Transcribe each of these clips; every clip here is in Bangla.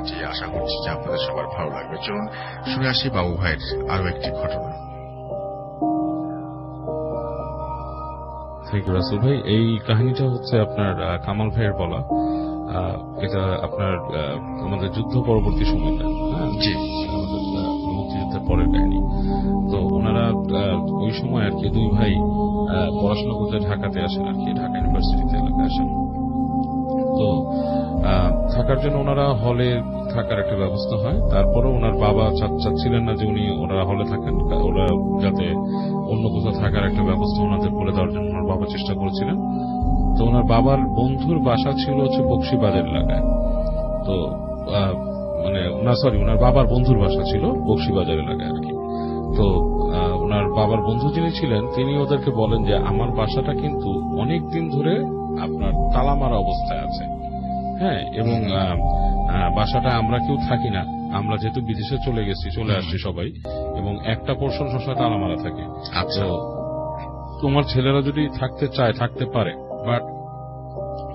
ঘটনাটি আশা করছি যে আপনাদের সবার ভালো লাগবে। চলুন শুনে আসি বাবু ভাইয়ের আরো একটি ঘটনা। থ্যাংক ইউ রাসেল ভাই। এই কাহিনীটা হচ্ছে আপনার কামাল ভাইয়ের বলা। এটা আপনার আমাদের যুদ্ধ পরবর্তী সময়টা, জি, মুক্তিযুদ্ধের পরের কাহিনী। তো ওনারা ওই সময় আর কি দুই ভাই পড়াশোনা করতে ঢাকাতে আসেন আর কি, ঢাকা ইউনিভার্সিটিতে এলাকায় আসেন। তো থাকার জন্য ওনারা হলে থাকার একটা ব্যবস্থা হয়। তারপরে ওনার বাবা চাচ্ছিলেন না যে ওনারা হলে থাকেন, ওরা যাতে অন্য কোথাও থাকার একটা ব্যবস্থা ওনাদের করে দেওয়ার জন্য ওনার বাবা চেষ্টা করেছিলেন। তো ওনার বাবার বন্ধুর বাসা ছিল হচ্ছে বকশীবাজার এলাকায়। তো ওনার বাবার বন্ধুর বাসা ছিল বকশীবাজার এলাকায় আর কি। তো ওনার বাবার বন্ধু যিনি ছিলেন তিনি ওদেরকে বলেন যে আমার বাসাটা কিন্তু অনেক দিন ধরে আপনার তালা মারা অবস্থায় আছে, হ্যাঁ, এবং বাসাটা আমরা কেউ থাকি না, আমরা যেহেতু বিদেশে চলে আসছি সবাই, এবং একটা পোর্শন সবসময় তালা মারা থাকে। আচ্ছা, তোমার ছেলেরা যদি থাকতে চায় থাকতে পারে, বাট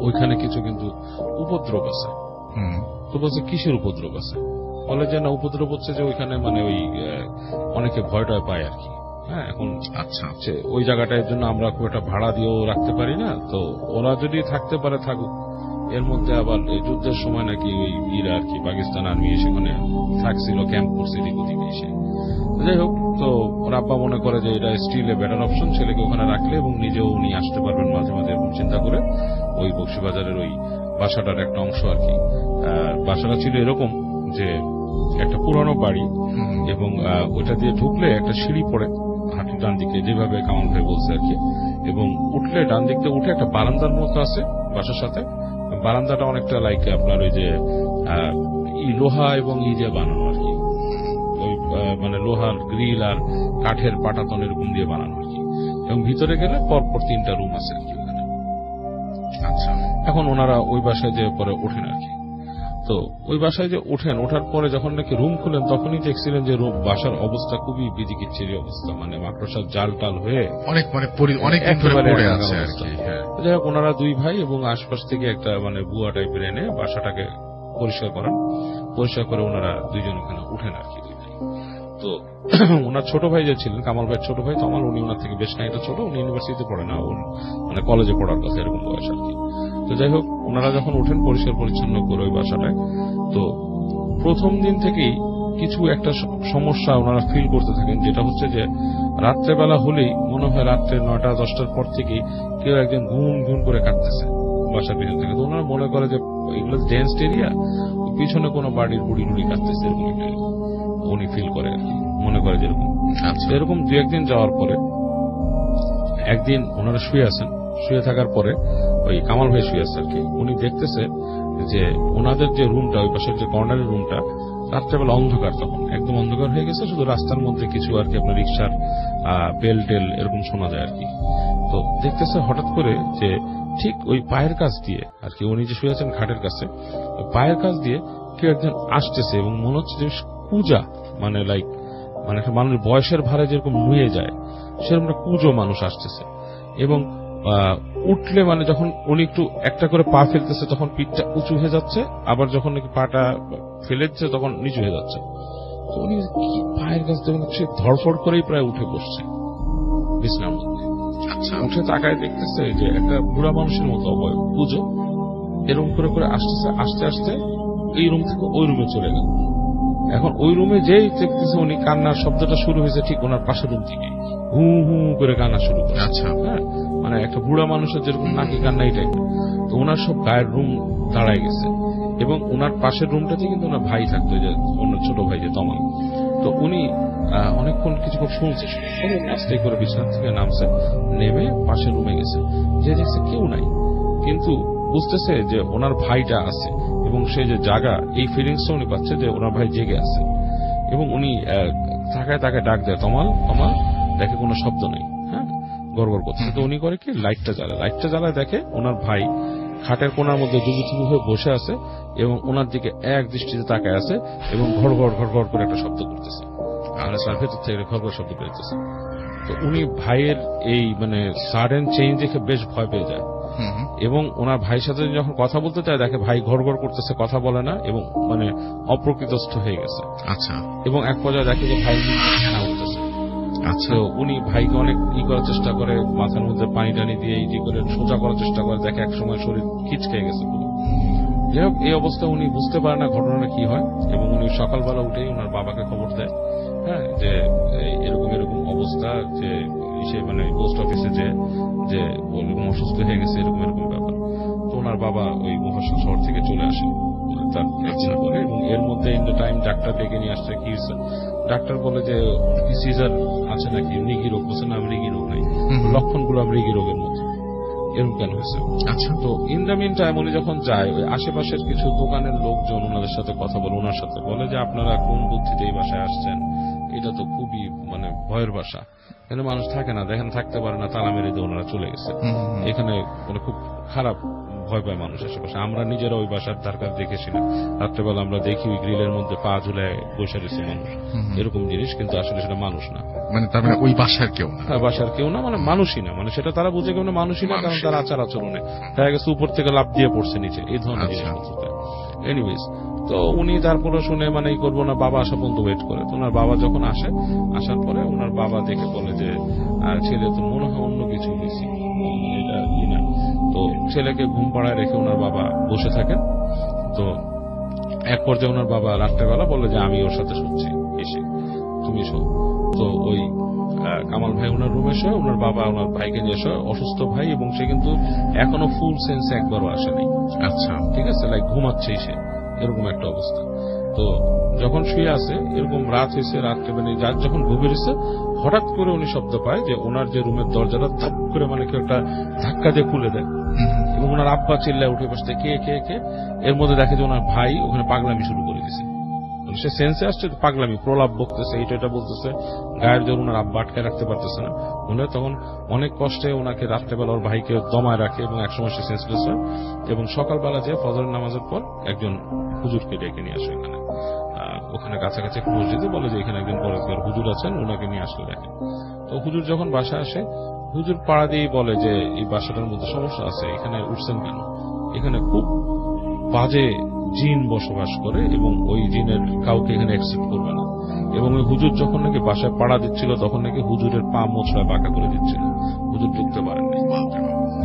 ওইখানে কিছু কিন্তু উপদ্রব আছে। তো বলছে কিসের উপদ্রব আছে? বলে যে না, উপদ্রব হচ্ছে যে ওইখানে ওই অনেকে ভয়টা পায় আর কি। হ্যাঁ, এখন আচ্ছা, ওই জায়গাটার জন্য আমরা খুব একটা ভাড়া দিয়েও রাখতে পারি না, তো ওরা যদি থাকতে পারে থাকুক। এর মধ্যে আবার এই যুদ্ধের সময় নাকি ওই ইরা আর কি পাকিস্তান আর্মি সেখানে থাকছিল, ক্যাম্প করছে এদিক ওদিকে এসে। যাই হোক, তো ওর আব্বা মনে করে যে এটা স্টিল এ বেটার অপশন, ছেলেকে ওখানে রাখলে এবং নিজেও উনি আসতে পারবেন মাঝে মাঝে, এরকম চিন্তা করে ওই বকশীবাজারের ওই বাসাটার একটা অংশ আর কি। বাসাটা ছিল এরকম যে একটা পুরানো বাড়ি, এবং ওইটা দিয়ে ঢুকলে একটা সিঁড়ি পড়ে হাঁটুর ডান দিকে, যেভাবে কামাল ভাই বলছে আর কি, এবং উঠলে ডান দিক থেকে উঠে একটা বারান্দার মতো আছে বাসার সাথে। বারান্দাটা অনেকটা লাইক আপনার ওই যে লোহা এবং দিয়ে বানানো আর কি, ওই লোহার গ্রিল আর কাঠের পাটাতন এরকম দিয়ে বানানো আর কি, এবং ভিতরে গেলে পরপর 3টা রুম আছে আর কি ওখানে। আচ্ছা, এখন ওনারা ওই বাসায় যে পরে ওঠেন আর কি। তো ওই বাসায় যে ওঠার পরে যখন নাকি রুম খুলেন তখনই দেখছিলেন যে বাসার অবস্থা খুবই বিদিকিচ্ছিরি অবস্থা, মাকড়সার জাল টাল হয়ে অনেক পড়ে আছে আর কি। যাই হোক, ওনারা দুই ভাই এবং আশপাশ থেকে একটা বুয়া টাইপের এনে বাসাটাকে পরিষ্কার করে ওনারা দুইজন ওখানে উঠেন আর কি। তো ওনার ছোট ভাই যে ছিলেন, কামাল ভাইয়ের ছোট ভাই তমাল, উনি ওনার থেকে বেশ খানিকটা ছোট, উনি ইউনিভার্সিটিতে পড়ে না, কলেজে পড়ার কথা এরকম বয়স আর কি। তো যাই হোক, ওনারা যখন ওঠেন পরিষ্কার পরিচ্ছন্ন করে ওই বাসাটায়, তো প্রথম দিন থেকেই কিছু একটা সমস্যা ওনারা ফিল করতে থাকেন, যেটা হচ্ছে যে রাত্রেবেলা হলেই মনে হয় রাত্রে 9টা-10টার পর থেকেই কেউ একজন ঘুম করে কাটতেছে বাসার পিছন থেকে। তো ওনারা মনে করে যে এগুলো ডেন্সড এরিয়া, পিছনে কোনো বাড়ির বুড়ি কাটতেছে, এরকম একটা উনি ফিল করে আর কি, মনে করে যেরকম। এরকম 2-1 দিন যাওয়ার পরে একদিন ওনারা শুয়ে থাকার পরে ওই কামাল ভাই শুয়ে আছে আর কি, উনি দেখতেছে যে ওনাদের যে রুমটা, ওই পাশের যে কর্নারের রুমটা, রাত্রেবেলা অন্ধকার, তখন একদম অন্ধকার হয়ে গেছে, শুধু রাস্তার মধ্যে কিছু আর কি আপনার রিক্সার বেল টেল এরকম শোনা যায় আর কি। তো দেখতেছে হঠাৎ করে যে ঠিক ওই পায়ের কাছ দিয়ে আর কি, উনি যে শুয়ে আছেন খাটের কাছে, পায়ের কাছ দিয়ে কেউ একজন আসতেছে, এবং মনে হচ্ছে যে কুজা, একটা মানুষের বয়সের ভারে যেরকম নুয়ে যায় সেরকম একটা কুজো মানুষ আসতেছে, এবং উঠলে যখন উনি একটু একটা করে পা ফেলতেছে তখন পিঠটা উঁচু হয়ে যাচ্ছে, আবার যখন নাকি পাটা ফেলেছে তখন নিচু হয়ে যাচ্ছে। তো উনি পায়ের কাছ থেকে ধরফড় করেই প্রায় উঠে বসছে বিছানার মধ্যে। উঠে তাকায় দেখতেছে যে একটা বুড়া মানুষের মতো অবয়ব, পুজো এরকম করে আসতেছে, আস্তে আস্তে এই রুম থেকে ওই রুমে চলে গেল। এখন ওই রুমে যেই দেখতেছে উনি, কান্নার শব্দটা শুরু হয়েছে ঠিক ওনার পাশের রুম থেকে, হু হু করে কান্না শুরু করে। আচ্ছা, হ্যাঁ, একটা বুড়া মানুষের যেরকম নাকি কান্না, এই টাইপের। তো ওনার সব গায়ের রুম দাঁড়ায় গেছে, এবং ওনার পাশের রুমটাতে কিন্তু ওনার ভাই থাকতো, যে ওনার ছোট ভাই যে তমাল। তো উনি অনেকক্ষণ কিছুক্ষণ শুনছে, আস্তে করে বিছানা থেকে নামছে, নেমে পাশের রুমে গেছে, যে দেখছে কেউ নাই, কিন্তু বুঝতেছে যে ওনার ভাইটা আছে, এবং সে যে জাগা, এই ফিলিংসটা উনি পাচ্ছে যে ওনার ভাই জেগে আছে। এবং উনি তাকায় ডাক দেয়, তমাল, দেখে কোনো শব্দ নেই, হ্যাঁ, গড়গড় করছে। তো উনি করে কি, লাইটটা জ্বালায় দেখে ওনার ভাই খাটের কোনার মধ্যে জুবুথুবু হয়ে বসে আছে, এবং ওনার দিকে এক দৃষ্টিতে তাকায় আছে, এবং ঘড় করে একটা শব্দ করতেছে, তার ভেতর থেকে ঘড় শব্দ বেরোতেছে। তো উনি ভাইয়ের এই সাডেন চেঞ্জ দেখে বেশ ভয় পেয়ে যায়, এবং ওনার ভাইয়ের সাথে যখন কথা বলতে চায় দেখে ভাই ঘর করতেছে, কথা বলে না এবং মানে অপ্রকৃতস্থ হয়ে গেছে। আচ্ছা। এবং এক পর্যায়ে দেখে যে ভাই না উঠতেছে। আচ্ছা। তো উনি ভাইকে অনেক করার চেষ্টা করে, মাথার মধ্যে পানি টানি দিয়ে করে সোজা করার চেষ্টা করে, দেখে এক সময় শরীর খিচকে গেছে পুরো। যাই হোক, এই অবস্থা উনি বুঝতে পারে না ঘটনাটা কি হয়, এবং উনি সকালবেলা উঠেই ওনার বাবাকে খবর দেয়, হ্যাঁ, যে এরকম এরকম অবস্থা, যে সে মানে পোস্ট অফিসে যে এরকম অসুস্থ হয়ে গেছে, এরকম এরকম ব্যাপার। তো ওনার বাবা ওই মহাশাল শহর থেকে চলে আসে তার একদিন পরে, এবং এর মধ্যে ইন দ্য টাইম ডাক্তার ডেকে নিয়ে আসছে। কি হয়েছে? ডাক্তার বলে যে সিজার আছে নাকি, মৃগী রোগ। বলছে না, মৃগী রোগ নাই, লক্ষণগুলো মৃগী রোগের মতো। এরকম কেন হয়েছে? আচ্ছা। তো ইন দ্য মিন টাইম উনি যখন যায়, ওই আশেপাশের কিছু দোকানের লোকজন ওনাদের সাথে কথা বলে, ওনার সাথে বলে যে আপনারা কোন বুদ্ধিতে এই বাসায় আসছেন, এটা তো খুবই মানে ভয়ের বাসা, এখানে মানুষ থাকে না, দেখেন থাকতে পারে না, তালা মেরে দিয়ে ওনারা চলে গেছে। এখানে মানে খুব খারাপ, ভয় পায় মানুষ আশেপাশে। আমরা নিজেরা ওই বাসার ধার কাছে দেখেছি না, রাত্রেবেলা আমরা দেখি ওই গ্রিলের মধ্যে পা ঝুলায় বসে রয়েছে মানুষ, এরকম জিনিস, কিন্তু আসলে সেটা মানুষ না। মানে তার মানে ওই বাসার কেউ না, বাসার কেউ না, মানে মানুষই না, মানে সেটা তারা বুঝে কেউ না, মানুষই না, কারণ তার আচার আচরণে দেখা গেছে উপর থেকে লাফ দিয়ে পড়ছে নিচে, এই ধরনের জিনিসপত্র। এনিওয়েজ, তো উনি তারপরে শুনে মানে এই করবো না, বাবা আসা পর্যন্ত ওয়েট করে। তো ওনার বাবা যখন আসে, আসার পরে ওনার বাবা দেখে বলে যে ছেলে তো মনে হয় অন্য কিছু বেশি, এটা কি না। তো ছেলেকে ঘুম পাড়ায় রেখে ওনার বাবা বসে থাকেন। তো এক পর্যায়ে ওনার বাবা রাত্রেবেলা বলে যে আমি ওর সাথে শুচ্ছি, এসে তুমি শো। তো ওই কামাল ভাই ওনার রুমে শো, ওনার বাবা ওনার ভাইকে নিয়ে এসে, অসুস্থ ভাই, এবং সে কিন্তু এখনো ফুল সেন্সে একবারও আসেনি। আচ্ছা, ঠিক আছে, লাইক ঘুমাচ্ছেই সে, এরকম একটা অবস্থা। তো যখন শুয়ে আছে, এরকম রাত হয়েছে, রাত্রে মানে রাত যখন গভীর হয়েছে, হঠাৎ করে উনি শব্দ পায় যে ওনার যে রুমের দরজাটা ধাপ করে মানে কেউ একটা ধাক্কা দিয়ে খুলে দেয়, এবং ওনার আব্বা চিল্লায় উঠে বসতে, কে কে কে। এর মধ্যে দেখে যে ওনার ভাই ওখানে পাগলামি শুরু করে দিয়েছে। সে সেন্সে আসছে, পাগলামি প্রলাপ বকতেছে, এটা বলতেছে, গায়ের জোর ওনার আব্বা আটকে রাখতে পারতেছে না। উনি তখন অনেক কষ্টে ওনাকে রাত্রেবেলা ওর ভাইকে দমায় রাখে, এবং একসময় সে সেন্সলেস হয়, এবং সকালবেলা যে ফজরের নামাজের পর একজন হুজুরকে ডেকে নিয়ে আসে এখানে, ওখানে কাছাকাছি এক মসজিদে, বলে যে এখানে একজন পরেশগার হুজুর আছেন, ওনাকে নিয়ে আসলে দেখেন। তো হুজুর যখন বাসায় আসে, হুজুর পাড়া দিয়েই বলে যে এই বাসাটার মধ্যে সমস্যা আছে, এখানে উঠছেন কেন, এখানে খুব বাজে জিন বসবাস করে, এবং ওই জিনের কাউকে এখানে অ্যাকসেপ্ট করবে না। এবং ওই হুজুর যখন নাকি বাসায় পাড়া দিচ্ছিল, তখন নাকি হুজুরের পা মোছড়ায় বাঁকা করে দিচ্ছিল, হুজুর ঢুকতে পারেননি।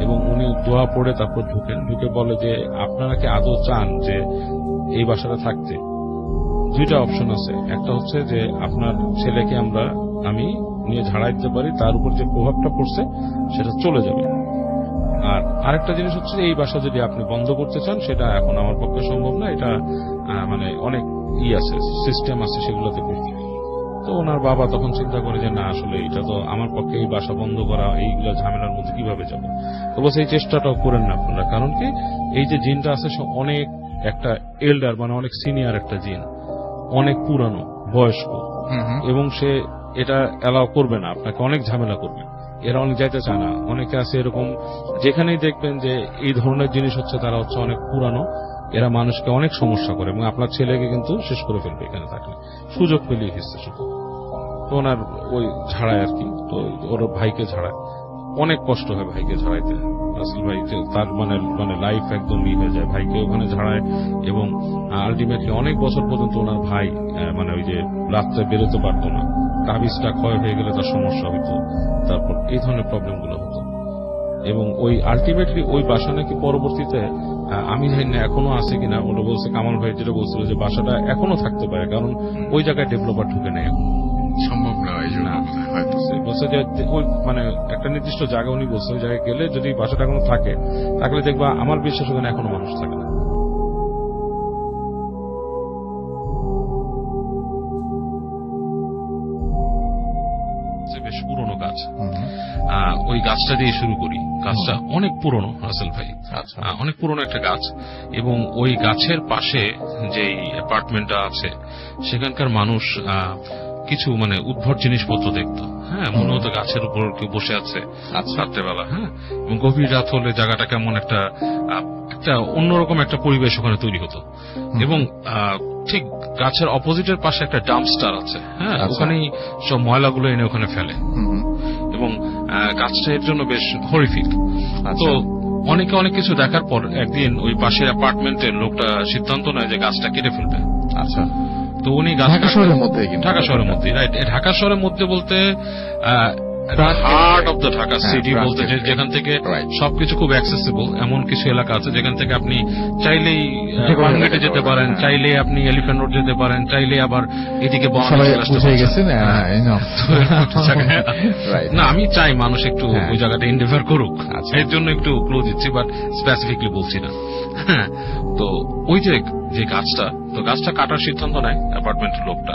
এবং উনি দোয়া পড়ে তারপর ঢুকে বলে যে আপনারা কি আদৌ চান যে এই বাসাটা থাকতে? দুইটা অপশন আছে, একটা হচ্ছে যে আপনার ছেলেকে আমি নিয়ে ঝাড়াই দিতে পারি, তার উপর যে প্রভাবটা পড়ছে সেটা চলে যাবে। আর আরেকটা জিনিস হচ্ছে এই বাসা যদি আপনি বন্ধ করতে চান, সেটা এখন আমার পক্ষে সম্ভব না, এটা মানে অনেক আছে, সিস্টেম আছে, সেগুলোতে করতে। তো ওনার বাবা তখন চিন্তা করে যে না, আসলে এটা তো আমার পক্ষে এই বাসা বন্ধ করা, এইগুলো ঝামেলার মধ্যে কিভাবে যাব। তো বলছে এই চেষ্টাটাও করেন না আপনারা, কারণ কি এই যে জিনটা আছে সে অনেক একটা এল্ডার, মানে অনেক সিনিয়র একটা জিন, অনেক পুরানো বয়স্ক, এবং সে এটা অ্যালাউ করবে না, আপনাকে অনেক ঝামেলা করবে। এরা অনেক যাইতে চায় না। অনেকে আছে এরকম, যেখানেই দেখবেন যে এই ধরনের জিনিস হচ্ছে, তারা হচ্ছে অনেক পুরানো, এরা মানুষকে অনেক সমস্যা করে, এবং আপনার ছেলেকে কিন্তু শেষ করে ফেলবে এখানে থাকলে, সুযোগ পেলেই হিসছে শুধু। তো ওনার ওই ঝাড়ায় আর কি, তো ওর ভাইকে ঝাড়ায়, অনেক কষ্ট হয় ভাইকে ঝাড়াইতে। রাসেল ভাই তার মানে লাইফ একদম হয়ে যায়, ভাইকে ওখানে ঝাড়ায়, এবং আলটিমেটলি অনেক বছর পর্যন্ত ওনার ভাই মানে ওই যে রাত্রে বেরোতে পারতো না, তাবিজটা ক্ষয় হয়ে গেলে তার সমস্যা হইতো, তারপর এই ধরনের প্রবলেমগুলো হতো। এবং ওই আলটিমেটলি ওই বাসা নাকি পরবর্তীতে, আমি জানি না এখনো আছে কিনা, ওটা বলছে কামাল ভাই যেটা বলছিল যে বাসাটা এখনো থাকতে পারে, কারণ ওই জায়গায় ডেভেলপার ঢুকে নেয়, সম্ভব না। বলছে যে ওই মানে একটা নির্দিষ্ট জায়গা উনি বলছে, ওই জায়গায় গেলে যদি বাসাটা এখনো থাকে, তাহলে দেখবা আমার বিশ্বাস ওখানে এখনো মানুষ থাকে না। বেশ পুরনো গাছ, ওই গাছটা দিয়ে শুরু করি। গাছটা অনেক পুরনো রাসেল ভাই, অনেক পুরনো একটা গাছ, এবং ওই গাছের পাশে যে অ্যাপার্টমেন্টটা আছে, সেখানকার মানুষ কিছু মানে উদ্ভট জিনিসপত্র দেখতো, হ্যাঁ, মনে হতো গাছের উপর কেউ বসে আছে রাত্রেবেলা, হ্যাঁ, এবং গভীর রাত হলে জায়গাটা কেমন একটা অন্যরকম একটা পরিবেশ ওখানে তৈরি হতো। এবং ঠিক গাছের অপোজিটের পাশে একটা ডাম্পস্টার আছে, হ্যাঁ, ওখানেই সব ময়লাগুলো এনে ওখানে ফেলে, এবং গাছটা এর জন্য বেশ হরিফিক। তো অনেকে অনেক কিছু দেখার পর একদিন ওই পাশের অ্যাপার্টমেন্টের লোকটা সিদ্ধান্ত নেয় যে গাছটা কেটে ফেলবে। আচ্ছা, তো উনি ঢাকা শহরের মধ্যে, ঢাকা শহরের মধ্যে, রাইট, ঢাকা শহরের মধ্যে বলতে heart of the Dhaka city বলতে, যেখান থেকে সবকিছু খুব অ্যাক্সেসিবল, এমন কিছু এলাকা আছে যেখান থেকে আপনি চাইলেই মার্কেটে যেতে পারেন, চাইলে আপনি এলিফ্যান্ট রোড যেতে পারেন, চাইলে আবার এদিকে না। আমি চাই মানুষ একটু ওই জায়গাটা ইন্ডিফার করুক, এর জন্য একটু ক্লু দিচ্ছি, বাট স্পেসিফিকলি বলছি না। তো ওই যে গাছটা, তো গাছটা কাটার সিদ্ধান্ত নেয় অ্যাপার্টমেন্টের লোকটা,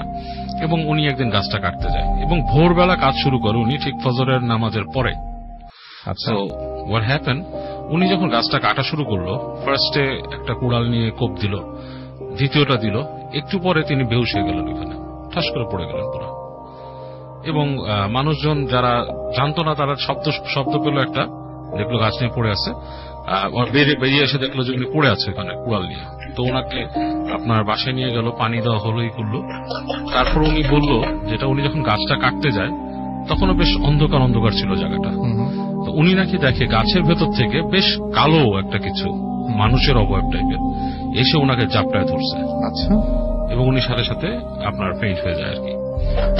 এবং উনি একদিন গাছটা কাটতে যায় এবং ভোরবেলা কাজ শুরু করে উনি ঠিক ফজরের নামাজের পরে। আচ্ছা, তো হোয়াট হ্যাপেন, উনি যখন গাছটা কাটা শুরু করলো, ফার্স্টে একটা কুড়াল নিয়ে কোপ দিল, দ্বিতীয়টা দিল, একটু পরে তিনি বেহুশ হয়ে গেলেন, ওখানে ঠাস করে পড়ে গেলেন পুরো। এবং মানুষজন যারা জানতো না তারা শব্দ পেল, একটা দেখলো গাছ নিয়ে পড়ে আছে, বেরিয়ে এসে দেখলো যে উনি পড়ে আছে ওখানে কুড়াল নিয়ে। তো ওনাকে আপনার বাসায় নিয়ে গেল, পানি দেওয়া হলো, এই করলো। তারপর উনি বলল যেটা উনি যখন গাছটা কাটতে যায় তখনও বেশ অন্ধকার ছিল জায়গাটা। তো উনি নাকি দেখে গাছের ভেতর থেকে বেশ কালো একটা কিছু মানুষের অবয়ব টাইপের এসে ওনাকে জাপটায় ধরছে। আচ্ছা, এবং উনি সাথে সাথে আপনার ফেইন্ট হয়ে যায় আর কি।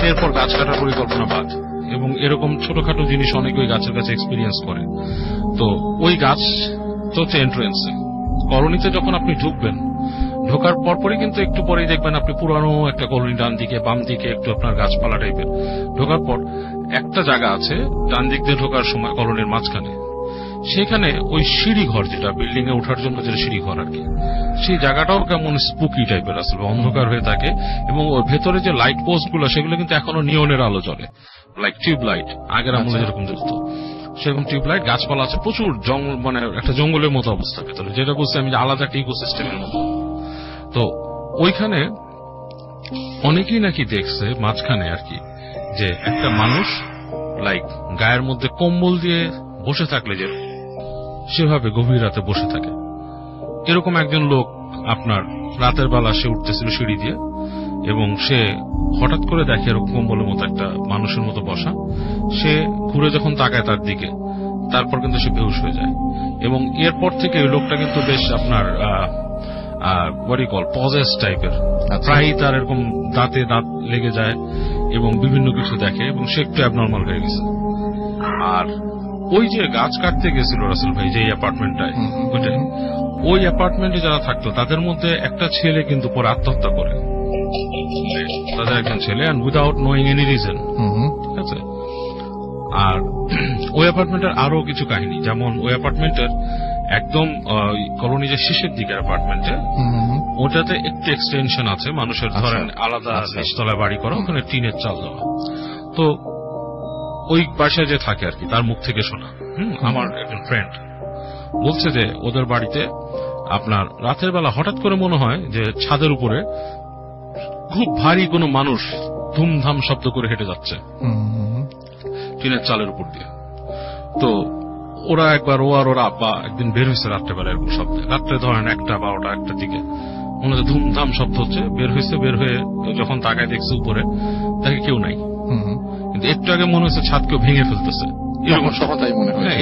এরপর গাছ কাটার পরিকল্পনা বাদ, এবং এরকম ছোটখাটো জিনিস অনেকে ওই গাছের কাছে এক্সপিরিয়েন্স করে। তো ওই গাছ তো হচ্ছে এন্ট্রেন্সে, কলোনিতে যখন আপনি ঢুকবেন, ঢোকার পরপরই কিন্তু একটু পরেই দেখবেন আপনি পুরানো একটা কলোনি, ডান দিকে বাম দিকে একটু আপনার গাছপালা টাইপের। ঢোকার পর একটা জায়গা আছে ডান দিক দিয়ে ঢোকার সময় কলোনির মাঝখানে, সেখানে ওই সিঁড়ি ঘর, যেটা বিল্ডিং এ ওঠার জন্য যেটা সিঁড়ি ঘর আর কি, সেই জায়গাটাও কেমন স্পুকি টাইপের আসলে, অন্ধকার হয়ে থাকে। এবং ওর ভেতরে যে লাইট পোস্ট গুলো সেগুলো কিন্তু এখনো নিয়নের আলো জ্বলে, লাইক টিউব লাইট, আগের আমলে যেরকম জ্বলত সেরকম টিউব লাইট। গাছপালা আছে প্রচুর, জঙ্গল, মানে একটা জঙ্গলের মতো অবস্থা ভেতরে, যেটা বলছি আমি আলাদা একটা ইকোসিস্টেমের মতো। তো ওইখানে অনেকেই নাকি দেখছে মাঝখানে আর কি, যে একটা মানুষ লাইক গায়ের মধ্যে কম্বল দিয়ে বসে থাকলে যে সেভাবে গভীর রাতে বসে থাকে, এরকম একজন লোক আপনার রাতের বেলা সে উঠতেছিল সিঁড়ি দিয়ে, এবং সে হঠাৎ করে দেখে এরকম কম্বলের মতো একটা মানুষের মতো বসা। সে ঘুরে যখন তাকায় তার দিকে, তারপর কিন্তু সে বেহুশ হয়ে যায়। এবং এরপর থেকে ওই লোকটা কিন্তু বেশ আপনার পজেস টাইপের, প্রায় তার এরকম দাঁতে দাঁত লেগে যায় এবং বিভিন্ন কিছু দেখে, এবং সে একটু অ্যাবনর্মাল হয়ে গেছে। আর ওই যে গাছ কাটতে গেছিল রাসেল ভাই যে অ্যাপার্টমেন্টটায়, ওইটাই ওই অ্যাপার্টমেন্টে যারা থাকতো তাদের মধ্যে একটা ছেলে কিন্তু পরে আত্মহত্যা করে, তাদের একজন ছেলে, and without knowing any reason. ঠিক আছে। আর ওই অ্যাপার্টমেন্টের আরো কিছু কাহিনী, যেমন ওই অ্যাপার্টমেন্টের একদম কলোনি যে শেষের দিকে অ্যাপার্টমেন্টে, ওটাতে একটু এক্সটেনশন আছে মানুষের, ধরেন আলাদা নিচতলায় বাড়ি করা, ওখানে টিনের চাল দেওয়া। তো ওই বাসায় যে থাকে আর কি, তার মুখ থেকে শোনা, আমার একজন ফ্রেন্ড বলছে যে ওদের বাড়িতে আপনার রাতের বেলা হঠাৎ করে মনে হয় যে ছাদের উপরে খুব ভারী কোনো মানুষ ধুমধাম শব্দ করে হেঁটে যাচ্ছে টিনের চালের উপর দিয়ে। তো ওরা একবার, ও আর ওরা আব্বা একদিন বের হয়েছে রাত্রেবেলা এরকম শব্দে, রাত্রে ধরেন 1টা 12টার দিকে, মনে হচ্ছে ধুমধাম শব্দ হচ্ছে, বের হয়ে যখন তাকায় দেখছে উপরে, তাকে কেউ নাই। কিন্তু একটু আগে মনে হচ্ছে ছাদ কেউ ভেঙে ফেলতেছে,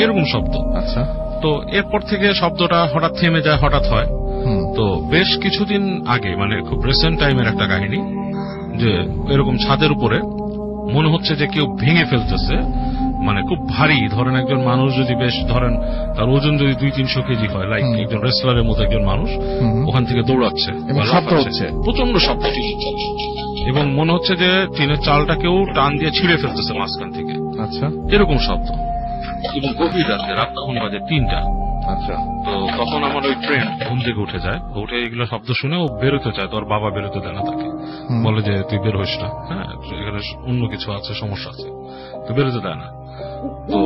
এরকম শব্দ। আচ্ছা। তো এরপর থেকে শব্দটা হঠাৎ থেমে যায়, হঠাৎ হয়। তো বেশ কিছুদিন আগে, মানে খুব রিসেন্ট টাইমের একটা কাহিনী, যে এরকম ছাদের উপরে মনে হচ্ছে যে কেউ ভেঙে ফেলতেছে, মানে খুব ভারী, ধরেন একজন মানুষ যদি বেশ, ধরেন তার ওজন যদি 200-300 কেজি হয়, লাইক একজন রেসলারের মতো একজন মানুষ ওখান থেকে দৌড়াচ্ছে, প্রচন্ড শব্দ, এবং মনে হচ্ছে যে টিনের চালটা কেউ টান দিয়ে ছিঁড়ে ফেলতেছে মাঝখান থেকে। আচ্ছা, এরকম শব্দ। এবং গভীর রাতে, রাত তখন বাজে 3টা। আচ্ছা। তো তখন আমার ওই ফ্রেন্ড ঘুম থেকে উঠে যায়, উঠে এগুলো শব্দ শুনে ও বেরোতে চায়, তোর বাবা বেরোতে দেয় না তাকে, বলে যে তুই বের হইস না, হ্যাঁ এখানে অন্য কিছু আছে, সমস্যা আছে, তুই বেরোতে দেয় না। তো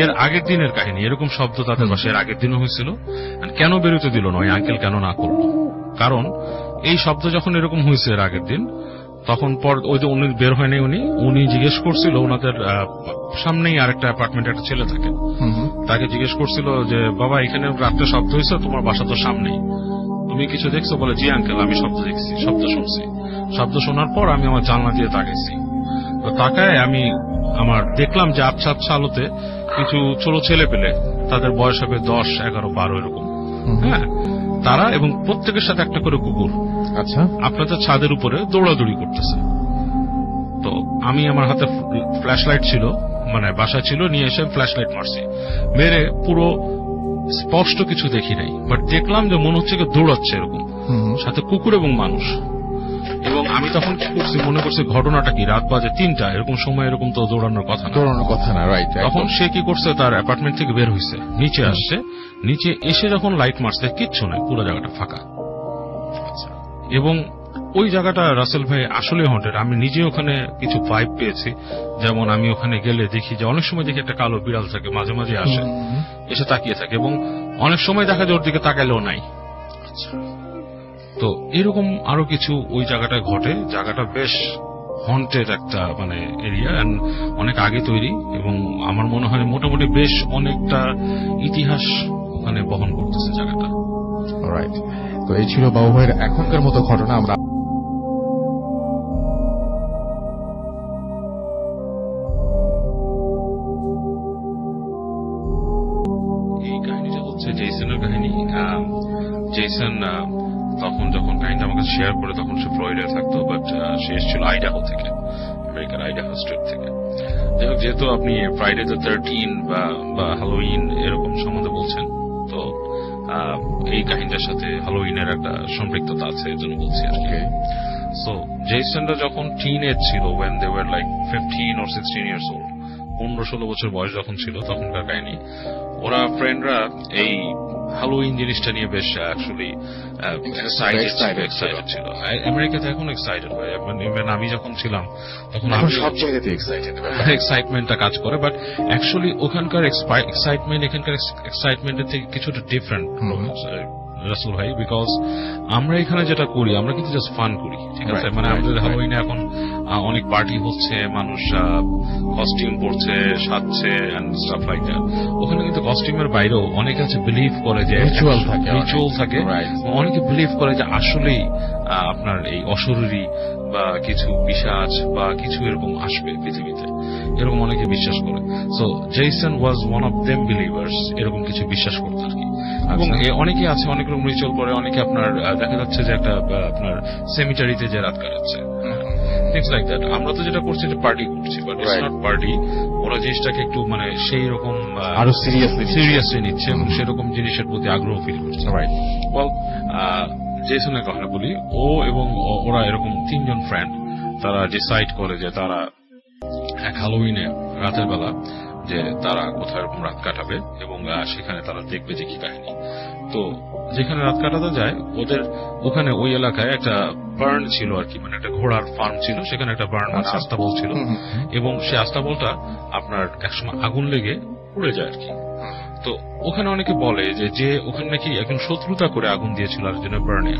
এর আগের দিনের কাহিনী, এরকম শব্দ তাদের বাসায় এর আগের দিনও হয়েছিল। কেন বেরোতে দিল না ওই আঙ্কেল, কেন না করলো? কারণ এই শব্দ যখন এরকম হয়েছে এর আগের দিন, তখন পর ওই যে উনি বের হয়নি, উনি জিজ্ঞেস করছিল, ওনাদের সামনেই আরেকটা অ্যাপার্টমেন্টে একটা ছেলে থাকে, তাকে জিজ্ঞেস করছিল যে বাবা এখানে রাত্রে শব্দ হয়েছে, তোমার বাসা তো সামনেই, তুমি কিছু দেখছো? বলে জি আঙ্কেল, আমি শব্দ দেখছি, শব্দ শুনছি। শব্দ শোনার পর আমি আমার জানলা দিয়ে তাকাইছি, তো তাকায় আমি আমার দেখলাম যে আবছা আবছা আলোতে কিছু ছোট ছেলে পেলে, তাদের বয়স হবে 10, 11, 12 এরকম, হ্যাঁ, তারা এবং প্রত্যেকের সাথে একটা করে কুকুর আচ্ছা আপনাদের ছাদের উপরে দৌড়াদৌড়ি করতেছে। তো আমি আমার হাতে ফ্ল্যাশ লাইট ছিল, মানে বাসা ছিল, নিয়ে এসে ফ্ল্যাশ লাইট মারছি, মেরে পুরো স্পষ্ট কিছু দেখি নাই, বাট দেখলাম যে মনে হচ্ছে দৌড়াচ্ছে এরকম, সাথে কুকুর এবং মানুষ। এবং আমি তখন কি করছি, মনে করছি ঘটনাটা কি, রাত বাজে 3টা, এরকম সময় এরকম তো দৌড়ানোর কথা না, রাইট। তখন সে কি করছে, তার অ্যাপার্টমেন্ট থেকে বের হয়েছে, নিচে আসছে, নিচে এসে যখন লাইট মারছে কিচ্ছু নাই, পুরো জায়গাটা ফাঁকা। এবং ওই জায়গাটা রাসেল ভাই আসলে হন্টেড। আমি নিজে ওখানে কিছু ভাইব পেয়েছি, যেমন আমি ওখানে গেলে দেখি যে অনেক সময় দেখি একটা কালো বিড়াল থাকে, মাঝে মাঝে আসে, এসে তাকিয়ে থাকে, এবং অনেক সময় দেখা যায় ওর দিকে তাকাইলেও নাই। তো এরকম আরো কিছু ওই জায়গাটায় ঘটে। জায়গাটা বেশ হন্টেড একটা মানে এরিয়া, অনেক আগে তৈরি, এবং আমার মনে হয় মোটামুটি বেশ অনেকটা ইতিহাস ওখানে বহন করতেছে জায়গাটা। রাইট। তো এই ছিল বাবু ভাইয়ের এখনকার মতো ঘটনা। আমরা এই কাহিনীটা হচ্ছে জেসনের কাহিনী। জেসন তখন যখন কাহিনীটা আমাকে শেয়ার করে, তখন সে ফ্লোরিডায় থাকতো, বাট সে এসেছিল আইডাহো থেকে, আমেরিকার আইডাহো স্টেট থেকে। যাই হোক, যেহেতু আপনি ফ্রাইডে দ্য 13 বা হ্যালোউইন এরকম সম্বন্ধে বলছেন, তো এই কাহিনীটার সাথে হ্যালোউইনের একটা সম্পৃক্ততা আছে, এর জন্য বলছি আর কি। সো জেসনরা যখন টিন এজ ছিল, when they were like 15 or 16 years old, 15-16 বছর বয়স যখন ছিল, তখনকার কাহিনী। ওরা ফ্রেন্ডরা এই হ্যালোউইন জিনিসটা নিয়ে বেশ অ্যাকচুয়ালি এক্সাইটেড ছিল। আমেরিকাতে এখন এক্সাইটেড হয়, ইভেন আমি যখন ছিলাম তখন সব জায়গাতে এক্সাইটমেন্টটা কাজ করে, বাট অ্যাকচুয়ালি ওখানকার এক্সাইটমেন্ট এখানকার এক্সাইটমেন্টের থেকে কিছুটা ডিফারেন্ট রাসেল ভাই, বিকজ আমরা এখানে যেটা করি, আমরা কিন্তু জাস্ট ফান করি, ঠিক আছে? মানে আমাদের হ্যালোউইনে এখন অনেক পার্টি হচ্ছে, মানুষ কস্টিউম পরছে, সাজছে এন্ড স্টাফ লাইক দ্যাট। ওখানে কিন্তু কস্টিউমের বাইরেও অনেকে আছে বিলিভ করে যে রিচুয়াল থাকে, অনেকে বিলিভ করে যে আসলেই আপনার এই অশরীরী বা কিছু পিশাচ বা কিছু এরকম আসবে পৃথিবীতে, এরকম অনেকে বিশ্বাস করে। So Jason was one of them believers, এরকম কিছু বিশ্বাস করতে আর কি। এবং অনেকে আছে অনেক রকম রিচুয়াল করে, অনেকে আপনার দেখা যাচ্ছে যে একটা আপনার সেমিটারিতে যে রাত কাটাচ্ছে, থিংস লাইক দ্যাট। আমরা তো যেটা করছি যে পার্টি করছি, বাট ইটস নট পার্টি। ওরা জিনিসটাকে একটু মানে সেই রকম আরো সিরিয়াসলি নিচ্ছে এবং সেরকম জিনিসের প্রতি আগ্রহ ফিল করছে। জেসনের কথা বলি, ও এবং ওরা এরকম 3 জন ফ্রেন্ড, তারা ডিসাইড করে যে তারা এক হ্যালোউইনে রাতের বেলা যে তারা কোথাও এরকম রাত কাটাবে, এবং সেখানে তারা দেখবে যে কি কাহিনী। তো যেখানে রাত কাটাতে যায়, ওদের ওখানে ওই এলাকায় একটা বার্ন ছিল আর কি, মানে একটা ঘোড়ার ফার্ম ছিল, সেখানে একটা বার্ন মানে আস্তাবল ছিল, এবং সেই আস্তাবলটা আপনার একসময় আগুন লেগে পুড়ে যায় আর কি। তো ওখানে অনেকে বলে যে ওখানে নাকি একজন শত্রুতা করে আগুন দিয়েছিল আরেকজনের বার্নে।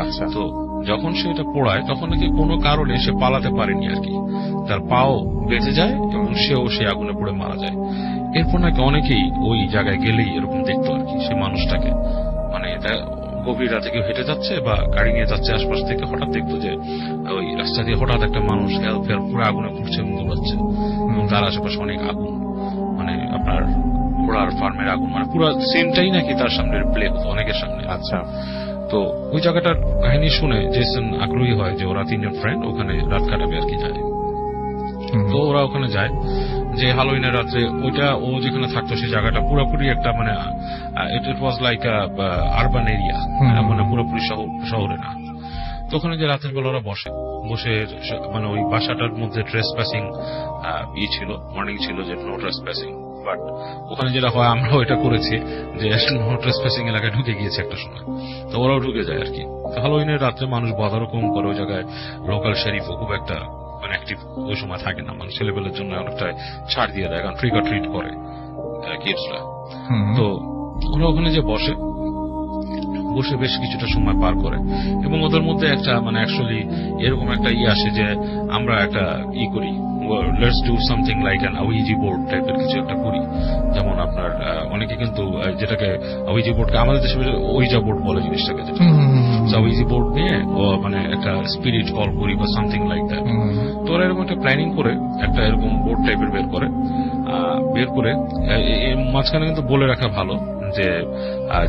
আচ্ছা। তো যখন সে এটা পোড়ায়, তখন নাকি কোনো কারণে সে পালাতে পারেনি আর কি, তার পাও বেঁচে যায় এবং সেও সেই আগুনে পুড়ে মারা যায়। এরপর নাকি অনেকেই ওই জায়গায় গেলেই এরকম দেখতো আর কি, সে মানুষটাকে, মানে গভীর রাতে কেউ হেঁটে যাচ্ছে বা গাড়ি নিয়ে যাচ্ছে আশপাশ থেকে, হঠাৎ দেখতো যে ওই রাস্তা দিয়ে হঠাৎ একটা মানুষ পুরো আগুনে পুড়ছে এবং দৌড়াচ্ছে, এবং তার আশেপাশে অনেক আগুন, মানে আপনার ঘোড়ার ফার্মের আগুন, মানে পুরো সিনটাই নাকি তার সামনে প্লে হতো অনেকের সামনে। আচ্ছা। তো ওই জায়গাটার কাহিনী শুনে জেসন আগ্রহী হয় যে ওরা 3 জন ফ্রেন্ড ওখানে রাত কাটাবে আর কি যায়। তো ওরা ওখানে যায়, যে হ্যালোউইনের রাত্রে ওইটা ও যেখানে থাকতো সেই জায়গাটা পুরোপুরি একটা মানে ইট ওয়াজ লাইক আরবান এরিয়া, মানে পুরোপুরি শহরে না। তো ওখানে যে রাতের বেলা ওরা বসে মানে ওই বাসাটার মধ্যে ট্রেসপ্যাসিং ছিল, ওয়ার্নিং ছিল যে নো ট্রেসপ্যাসিং, বাট ওখানে যেটা হয় আমরা ওইটা করেছি যে নো ট্রেসপ্যাসিং এলাকায় ঢুকে গিয়েছে একটা সময়, তো ওরাও ঢুকে যায় আর কি। হ্যালোউইনের রাত্রে মানুষ বাধারও কম করে, ওই জায়গায় লোকাল শেরিফও খুব একটা মানে অ্যাক্টিভ ওই সময় থাকে না, মানে ছেলেপেলের জন্য অনেকটা ছাড় দিয়ে দেয়, কারণ ট্রিক অর ট্রিট করে কিডসরা। তো ওরা ওখানে যে বসে বেশ কিছুটা সময় পার করে, এবং ওদের মধ্যে একটা মানে অ্যাকচুয়ালি এরকম একটা আসে যে আমরা একটা করি, let's do something like an Ouija board টাইপের কিছু একটা করি। যেমন আপনার অনেকে অনেকে কিন্তু যেটাকে ওইজি বোর্ডকে আমাদের দেশে ওইজা বোর্ড বলে জিনিসটাকে, যেটা ওইজি বোর্ড নিয়ে মানে একটা স্পিরিট কল করি বা সামথিং লাইক দ্যাট। তো ওরা এরকম একটা প্ল্যানিং করে একটা এরকম বোর্ড টাইপের বের করে মাঝখানে কিন্তু বলে রাখা ভালো যে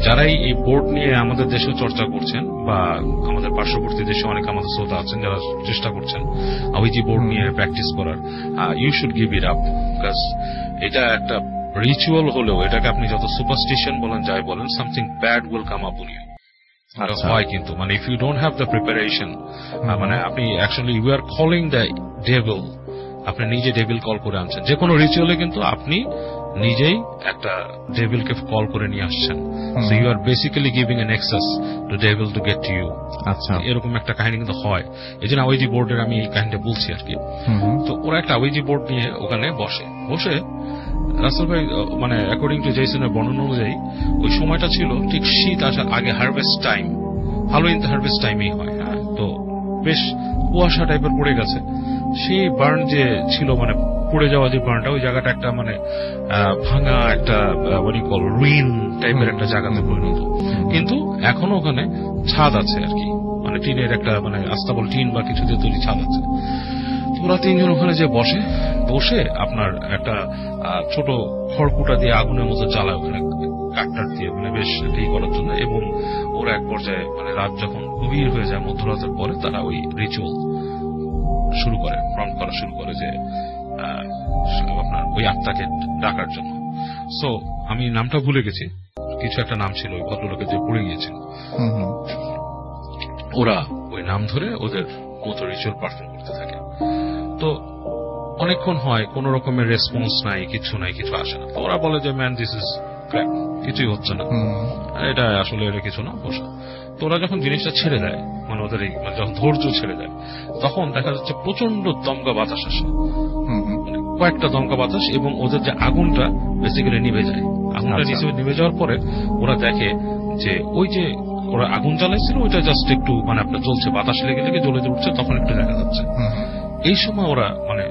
যারাই এই বোর্ড নিয়ে আমাদের দেশেও চর্চা করছেন বা আমাদের পার্শ্ববর্তী দেশে অনেক আমাদের শ্রোতা আছেন যারা চেষ্টা করছেন ওইজি বোর্ড নিয়ে প্র্যাকটিস করার, you should give it up, because এটা একটা রিচুয়াল হলেও এটাকে আপনি যত সুপারস্টিশন বলেন যাই বলেন, something bad will come up on you. হয় কিন্তু মানে if you don't have the preparation, মানে আপনি actually you are calling the devil, আপনি নিজে ডেভিল কল করে আনছেন। যে কোনো রিচুয়ালে কিন্তু আপনি নিজেই একটা ডেভিলকে কল করে নিয়ে আসছেন। So you are basically giving an access to devil to get to you. আচ্ছা, এরকম একটা কাহিনী কিন্তু হয়। এই জন্য ওইজি বোর্ডের আমি এই কাহিনীটা বলছি আর কি। তো ওরা একটা ওইজি বোর্ড নিয়ে ওখানে বসে রাসেল ভাই মানে অ্যাকর্ডিং টু জেসনের বর্ণনা অনুযায়ী ওই সময়টা ছিল ঠিক শীত আসার আগে, হারভেস্ট টাইম, হ্যালোইন হারভেস্ট টাইমই হয়। হ্যাঁ, তো বেশ কুয়াশা টাইপের পড়ে গেছে। সেই বার্ন যে ছিল মানে পড়ে যাওয়া যে বার্নটা, ওই জায়গাটা একটা মানে ভাঙা একটা রুইন টাইপের একটা জায়গাতে পরিণত। কিন্তু এখনো ওখানে ছাদ আছে আর কি, মানে টিনের একটা মানে আস্তাবল টিন বা কিছু দিয়ে তৈরি ছাদ আছে। ওরা তিনজন ওখানে যে বসে আপনার একটা ছোট খড়কুটা দিয়ে আগুনের মতো জ্বালায় ওখানে কাঠটার দিয়ে, মানে বেশ এই করার জন্য। এবং ওরা এক পর্যায়ে মানে রাত যখন গভীর হয়ে যায় মধ্যরাতের পরে তারা ওই রিচুয়াল শুরু করে, প্রম্পট করা শুরু করে যে আপনার ওই আত্মাকে ডাকার জন্য। সো আমি নামটা ভুলে গেছি, কিছু একটা নাম ছিল ওই ভদ্রলোকে যে পড়ে গিয়েছিল। ওরা ওই নাম ধরে ওদের মতো রিচুয়াল পারফর্ম করতে থাকে। তো অনেকক্ষণ হয়, কোন রকমের রেসপন্স নাই, কিছু নাই, কিছু আসে না। তো ওরা বলে যে ম্যান দিস ইজ ক্র্যাপ, কিছুই হচ্ছে না, এটা আসলে এটা কিছু না, বসা। তো ওরা যখন জিনিসটা ছেড়ে দেয়, মানে ওদের যখন ধৈর্য ছেড়ে দেয়, তখন দেখা যাচ্ছে প্রচন্ড দমকা বাতাস আসে, কয়েকটা দমকা বাতাস, এবং ওদের যে আগুনটা বেসিক্যালি নিভে যায়। আগুনটা নিভে যাওয়ার পরে ওরা দেখে যে ওই যে ওরা আগুন জ্বালাইছিল ওইটা জাস্ট একটু মানে আপনার জ্বলছে, বাতাস লেগে লেগে জ্বলে উঠছে, তখন একটু দেখা যাচ্ছে। এই সময় ওরা মানে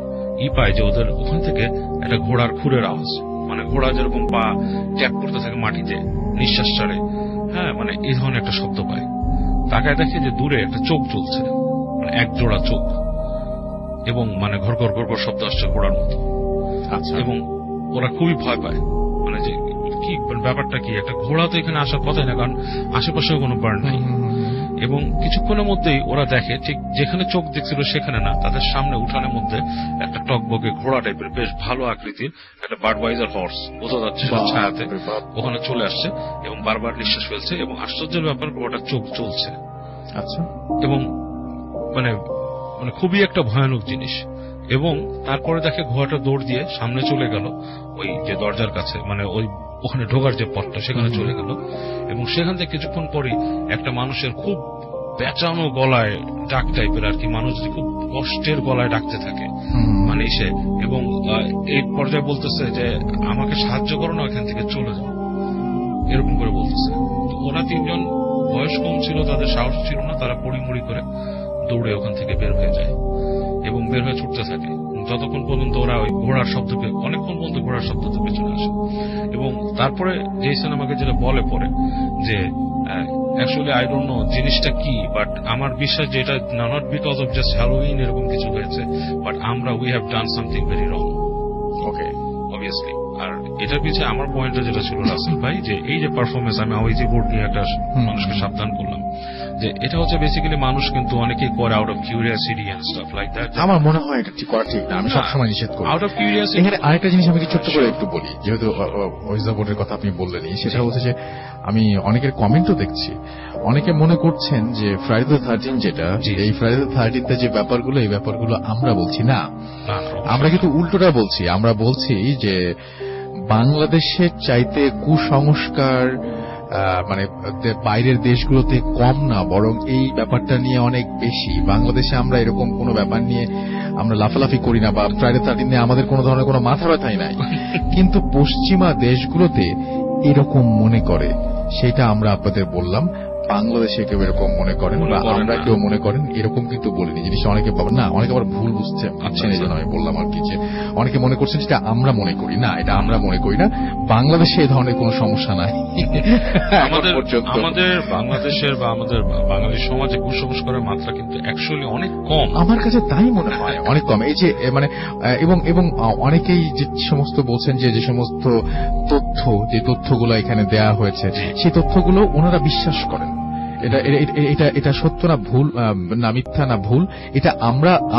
পায় যে ওদের ওখান থেকে একটা ঘোড়ার খুরের আওয়াজ, মানে ঘোড়া যেরকম পা ট্যাপ করতে থাকে মাটিতে নিঃশ্বাস ছাড়ে, হ্যাঁ, মানে এই ধরনের একটা শব্দ পায়। তাকায় দেখে যে দূরে একটা চোখ জ্বলছে, মানে এক জোড়া চোখ, এবং মানে ঘর ঘর ঘর ঘর শব্দ আসছে ঘোড়ার মতো। আচ্ছা, এবং ওরা খুবই ভয় পায়, মানে যে কি ব্যাপারটা কি, একটা ঘোড়া তো এখানে আসার কথাই না, কারণ আশেপাশেও কোনো বার্ন নাই। এবং কিছুক্ষণের মধ্যেই ওরা দেখে ঠিক যেখানে চোখ দেখছিল সেখানে না, তাদের সামনে উঠানের মধ্যে একটা টকবকে ঘোড়া টাইপের বেশ ভালো আকৃতির একটা বার্ডওয়াইজার হর্স, বোঝা যাচ্ছে ছায়াতে, ওখানে চলে আসছে এবং বারবার নিঃশ্বাস ফেলছে। এবং আশ্চর্যের ব্যাপার, ঘোড়াটার চোখ চলছে। আচ্ছা, এবং মানে মানে খুবই একটা ভয়ানক জিনিস। এবং তারপরে দেখে ঘোড়াটা দৌড় দিয়ে সামনে চলে গেল ওই যে দরজার কাছে, মানে ওই ওখানে ঢোকার যে পথটা সেখানে চলে গেল। এবং সেখান থেকে কিছুক্ষণ পরে একটা মানুষের খুব পেঁচানো গলায় ডাক টাইপের আর কি, মানুষ খুব কষ্টের গলায় ডাকতে থাকে মানে এসে, এবং এই পর্যায়ে বলতেছে যে আমাকে সাহায্য করো না, এখান থেকে চলে যাও, এরকম করে বলতেছে। ওরা তিনজন বয়স কম ছিল, তাদের সাহস ছিল না, তারা পড়িমড়ি করে দৌড়ে ওখান থেকে বের হয়ে যায় এবং বের হয়ে ছুটতে থাকে যতক্ষণ পর্যন্ত ওরা ওই ঘোড়ার শব্দকে, অনেকক্ষণ পর্যন্ত ঘোড়ার শব্দতে পেছনে আসে। এবং তারপরে জেসন আমাকে যেটা বলে পরে যে অ্যাকচুয়ালি আই ডোন্ট নো জিনিসটা কি, বাট আমার বিশ্বাস যে এটা not because of just Halloween এরকম কিছু হয়েছে, বাট আমরা we have done something very wrong. Okay, obviously. আর এটার পিছিয়ে আমার পয়েন্টটা যেটা ছিল রাসেল ভাই, যে এই যে পারফরমেন্স, আমি ওইজি বোর্ড নিয়ে একটা মানুষকে সাবধান করলাম যে এটা হচ্ছে বেসিক্যালি মানুষ কিন্তু অনেকেই করে out of curiosity and stuff like that. আমার মনে হয় এটা ঠিক করা ঠিক না, আমি সবসময় নিষেধ করি আউট অফ কিউরিয়াসিটি। এখানে আরেকটা জিনিস আমি ছোট্ট করে একটু বলি, যেহেতু ওইজা বোর্ডের কথা আপনি বললেনই, সেটা হচ্ছে যে আমি অনেকের কমেন্টও দেখছি, অনেকে মনে করছেন যে ফ্রাইডে দ্য 13 যেটা, এই ফ্রাইডে দ্য 13 এই ব্যাপারগুলো, এই ব্যাপারগুলো আমরা বলছি না, আমরা কিন্তু উল্টোটা বলছি। আমরা বলছি যে বাংলাদেশের চাইতে কুসংস্কার মানে বাইরের দেশগুলোতে কম না, বরং এই ব্যাপারটা নিয়ে অনেক বেশি। বাংলাদেশে আমরা এরকম কোনো ব্যাপার নিয়ে আমরা লাফালাফি করি না, বা ফ্রাইডে 13 নিয়ে আমাদের কোনো ধরনের কোনো মাথা ব্যথাই নাই, কিন্তু পশ্চিমা দেশগুলোতে এরকম মনে করে, সেটা আমরা আপনাদের বললাম। বাংলাদেশে কেউ এরকম মনে করেন বা আমরা কেউ মনে করেন এরকম কিন্তু বলিনি। জিনিসটা অনেকে পাবেন না, অনেকে আবার ভুল বুঝতে পারছেন, এই জন্য আমি বললাম আর কি, যে অনেকে মনে করছেন যেটা আমরা মনে করি না, এটা আমরা মনে করি না। বাংলাদেশে এই ধরনের কোনো সমস্যা নাই আমাদের বাংলাদেশের বা আমাদের বাঙালি সমাজে কুসংস্কারের মাত্রা কিন্তু অ্যাকচুয়ালি অনেক কম, আমার কাছে তাই মনে হয়, অনেক কম। এই যে মানে এবং অনেকেই যে সমস্ত বলছেন যে সমস্ত যে তথ্যগুলো এখানে দেয়া হয়েছে, সেই তথ্যগুলো ওনারা বিশ্বাস করেন। এটা সত্য না ভুল, না মিথ্যা না ভুল, এটা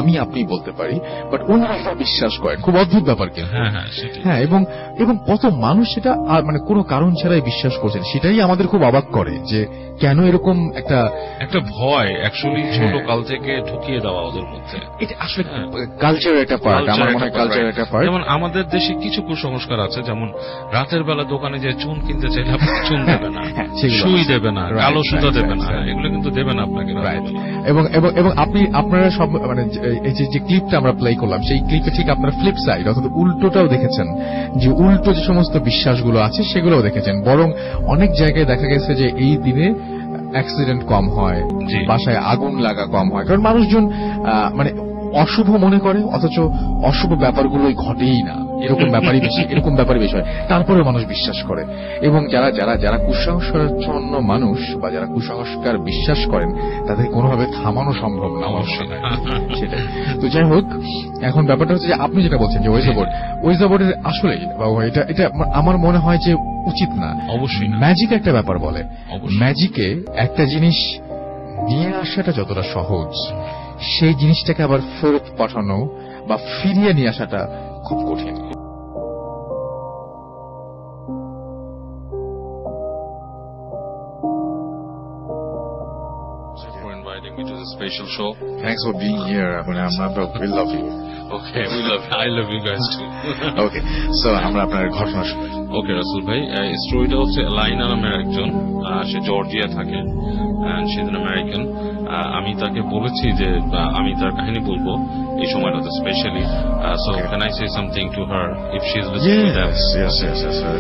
আমি আপনি বলতে পারি, বাট ওনারা এটা বিশ্বাস করেন। খুব অদ্ভুত ব্যাপার কিন্তু। হ্যাঁ, এবং কত মানুষ সেটা মানে কোনো কারণ ছাড়াই বিশ্বাস করছেন, সেটাই আমাদের খুব অবাক করে যে কেন এরকম একটা ভয় অ্যাকচুয়ালি ছোট কাল থেকে ঢুকিয়ে দেওয়া ওদের মধ্যে। এটা আসলে কালচারের একটা পার্ট, আমার মনে হয় কালচারের একটা পার্ট। যেমন আমাদের দেশে কিছু কুসংস্কার আছে, যেমন রাতের বেলা দোকানে যে চুন কিনতে চাইলে আপনি চুন দেবে না, সুই দেবে না, কালো সুতা দেবে না, এগুলো কিন্তু দেবে না আপনাকে। এবং আপনারা সব মানে এই যে ক্লিপটা আমরা প্লে করলাম, সেই ক্লিপে ঠিক আপনারা ফ্লিপ সাইড অর্থাৎ উল্টোটাও দেখেছেন, যে উল্টো যে সমস্ত বিশ্বাসগুলো আছে সেগুলোও দেখেছেন। বরং অনেক জায়গায় দেখা গেছে যে এই দিনে অ্যাক্সিডেন্ট কম হয়, বাসায় আগুন লাগা কম হয়, কারণ মানুষজন মানে অশুভ মনে করে, অথচ অশুভ ব্যাপারগুলোই ঘটেই না, এরকম ব্যাপারই বেশি হয়, তারপরে মানুষ বিশ্বাস করে। এবং যারা কুসংস্কারাচ্ছন্ন মানুষ বা যারা কুসংস্কার বিশ্বাস করেন, তাদের কোনোভাবে থামানো সম্ভব না, অবশ্যই সেটাই। তো যাই হোক, এখন ব্যাপারটা হচ্ছে যে আপনি যেটা বলছেন যে ওয়েজাবোর্ডের আসলে বাবু ভাই, এটা আমার মনে হয় যে উচিত না, অবশ্যই ম্যাজিক একটা ব্যাপার বলে, ম্যাজিকে একটা জিনিস নিয়ে আসাটা যতটা সহজ, সেই জিনিসটাকে আবার ফেরত পাঠানো বা ফিরিয়ে নিয়ে আসাটা খুব কঠিন। For inviting me to the special show. Thanks for being here. We love you. Okay, we love you. I love you guys too. Okay, so আমরা আপনার ঘটনা শুনি। ওকে রাসেল ভাই, স্টোরিটা হচ্ছে এলাইনা নামের একজন, সে জর্জিয়া থাকে, সে আমেরিকান। আমি তাকে বলেছি যে আমি তার কাহিনী বলবো এই সময়টাতে specially. So can I say something to her if she is listening? Yes,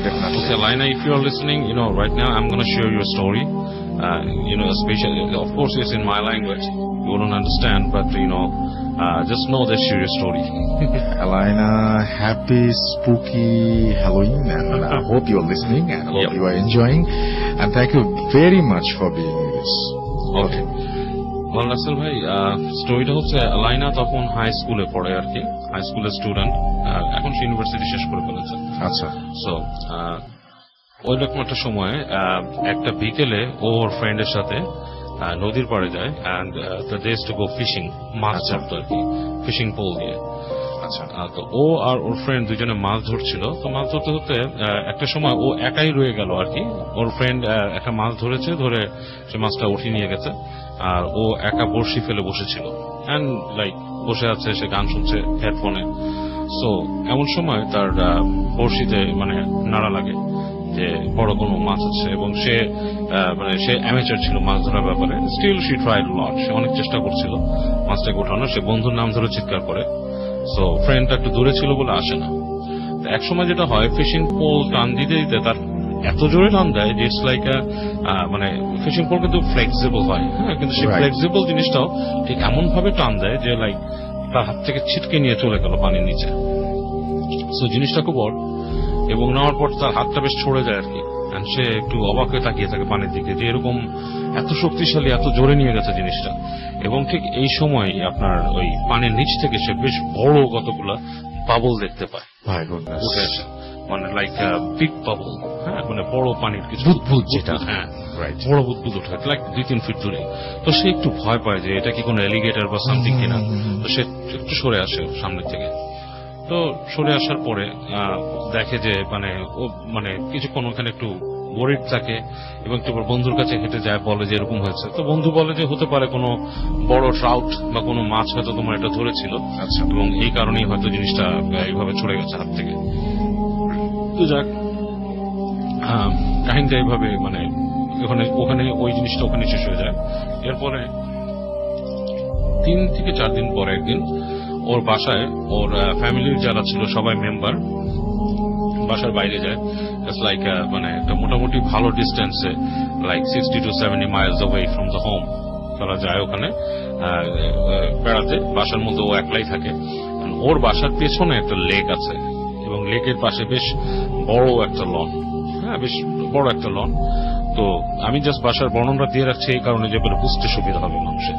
definitely. Okay, Elena, if you are listening, right now I'm going to share your story. Especially, of course, it's in my language. You wouldn't understand, but just know that share your story. Elena, happy spooky Halloween, and I hope you are listening and hope you are enjoying. And thank you very much for being with us. Okay. Well, Russell ভাই, স্টোরিটা হচ্ছে এলাইনা তখন হাই স্কুলে পড়ে আর কি, হাই স্কুলের স্টুডেন্ট, এখন সে ইউনিভার্সিটি শেষ করে ফেলেছে। আচ্ছা। সো ওই রকম একটা সময় একটা বিকেলে ওর ফ্রেন্ডের সাথে নদীর পাড়ে যায়, and they used to go fishing, মাছ ধরতো আর কি, ফিশিং পোল দিয়ে। আচ্ছা। তো ও আর ওর ফ্রেন্ড দুজনে মাছ ধরছিল। তো মাছ ধরতে ধরতে একটা সময় ও একাই রয়ে গেল আর কি। ওর ফ্রেন্ড একটা মাছ ধরেছে, ধরে সে মাছটা উঠিয়ে নিয়ে গেছে, আর ও একা বড়শি ফেলে বসেছিল, অ্যান্ড লাইক বসে আছে, সে গান শুনছে হেডফোনে। সো এমন সময় তার বড়শিতে মানে নাড়া লাগে যে বড় কোনো মাছ আছে, এবং সে অ্যামেচার ছিল মাছ ধরার ব্যাপারে। স্টিল শি ট্রাইড লট, সে অনেক চেষ্টা করছিল মাছটাকে ওঠানো। সে বন্ধুর নাম ধরে চিৎকার করে। সো ফ্রেন্ডটা একটু দূরে ছিল বলে আসে না। এক সময় যেটা হয়, ফিশিং পোল টান দিতে দিতে তার এত জোরে টান দেয় যে ইটস লাইক মানে ফিশিং পোল কিন্তু ফ্লেক্সিবল হয়, হ্যাঁ, কিন্তু সেই ফ্লেক্সিবল জিনিসটাও ঠিক এমন ভাবে টান দেয় যে লাইক তার হাত থেকে ছিটকে নিয়ে চলে গেল পানির নিচে। সো জিনিসটা খুব বড়, এবং নেওয়ার পর তার হাতটা বেশ ছড়ে যায় আর কি। সে একটু অবাক হয়ে তাকিয়ে থাকে পানির দিকে, যে এরকম এত শক্তিশালী, এত জোরে নিয়ে গেছে জিনিসটা। এবং ঠিক এই সময় আপনার ওই পানির নিচ থেকে সে বেশ বড় কতগুলা বাবল দেখতে পায় উঠে আসে, মানে লাইক বিগ বাবল, হ্যাঁ, মানে বড় পানির কিছু বুদবুদ, যেটা হ্যাঁ বড় বুদবুদ উঠে লাইক 2-3 ফিট দূরে। তো সে একটু ভয় পায় যে এটা কি কোনো এলিগেটর বা সামথিং কিনা। তো সে একটু সরে আসে সামনের থেকে। তো সরে আসার পরে দেখে যে মানে কিছুক্ষণ ওখানে একটু ওয়ারিড থাকে, এবং একটু বন্ধুর কাছে হেঁটে যায়, বলে যে এরকম হয়েছে। তো বন্ধু বলে যে হতে পারে কোনো বড় ট্রাউট বা কোনো মাছ হয়তো তোমার এটা ধরেছিল, এবং এই কারণেই হয়তো জিনিসটা এইভাবে ছড়ে গেছে হাত থেকে। তো যাক, কাহিনীটা এইভাবে মানে ওখানে ওই জিনিসটা ওখানে শেষ হয়ে যায়। এরপরে 3 থেকে 4 দিন পরে একদিন ওর বাসায় ওর ফ্যামিলির যারা ছিল সবাই মেম্বার বাসার বাইরে যায়। ইটস লাইক মানে একটা মোটামুটি ভালো ডিস্টেন্সে, like 60 to 70 miles away from the home তারা যায় ওখানে বেড়াতে। বাসার মধ্যে ও একলাই থাকে। ওর বাসার পেছনে একটা লেক আছে এবং লেকের পাশে বেশ বড় একটা লন, হ্যাঁ বেশ বড় একটা লন। তো আমি জাস্ট বাসার বর্ণনা দিয়ে রাখছি এই কারণে যে বুঝতে সুবিধা হবে মানুষের।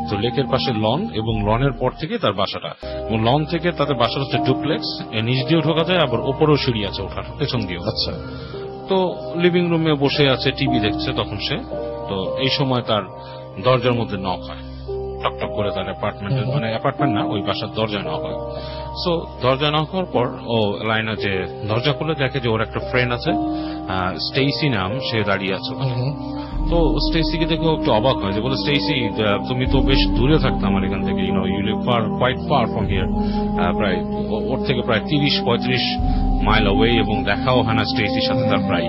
তো লেকের পাশে লন এবং লনের পর থেকে তার বাসাটা, এবং লন থেকে তাদের বাসার হচ্ছে ডুপ্লেক্স, নিচ দিয়েও ঢোকা যায়, আবার ওপরেও সিঁড়ি আছে ওঠার, পেছন দিয়েও। আচ্ছা, তো লিভিং রুমে বসে আছে, টিভি দেখছে তখন সে। তো এই সময় তার দরজার মধ্যে নক হয়, টকটক করে। তার অ্যাপার্টমেন্টের, মানে অ্যাপার্টমেন্ট না, ওই বাসার দরজা নক হয়। সো দরজা নক হওয়ার পর ও লাইনে যে দরজা খুলে দেখে যে ওর একটা ফ্রেন্ড আছে, স্টেসি নাম, সে দাঁড়িয়ে আছে ওখানে। তো স্টেসিকে দেখে একটু অবাক হয়, যে বলে স্টেসি তুমি তো বেশ দূরে থাকতে আমার এখান থেকে, you live quite far from here, প্রায় ওর থেকে প্রায় 30-35 মাইল অ্যাওয়ে, এবং দেখাও হয় না স্টেসির সাথে তার প্রায়,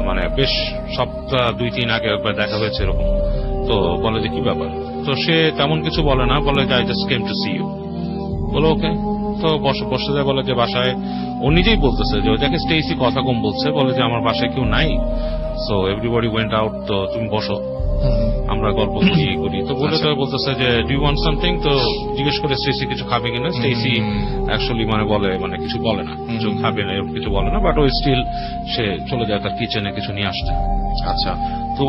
মানে বেশ সপ্তাহ 2-3 আগে একবার দেখা হয়েছে এরকম। তো বলে যে কি ব্যাপার? তো সে তেমন কিছু বলে না, বলে যে I just came to see you. বলো ওকে। তো বসে যায়, বলে যে বাসায়, ও নিজেই বলতেছে যে ও দেখে স্টেসি কথা কম বলছে, বলে যে আমার বাসায় কেউ নাই, সো এভরিবডি ওয়েন্ট আউট, তো তুমি বসো, আমরা গল্প করি। তো বলে তো বলতেছে যে ডু ইউ ওয়ান্ট সামথিং, তো জিজ্ঞেস করে স্টেসি কিছু খাবে কিনা। স্টেসি অ্যাকচুয়ালি মানে বলে, মানে কিছু বলে না, কিছু খাবে না, এরকম কিছু বলে না, বাট ও স্টিল সে চলে যায় তার কিচেনে কিছু নিয়ে আসতে। আচ্ছা। তো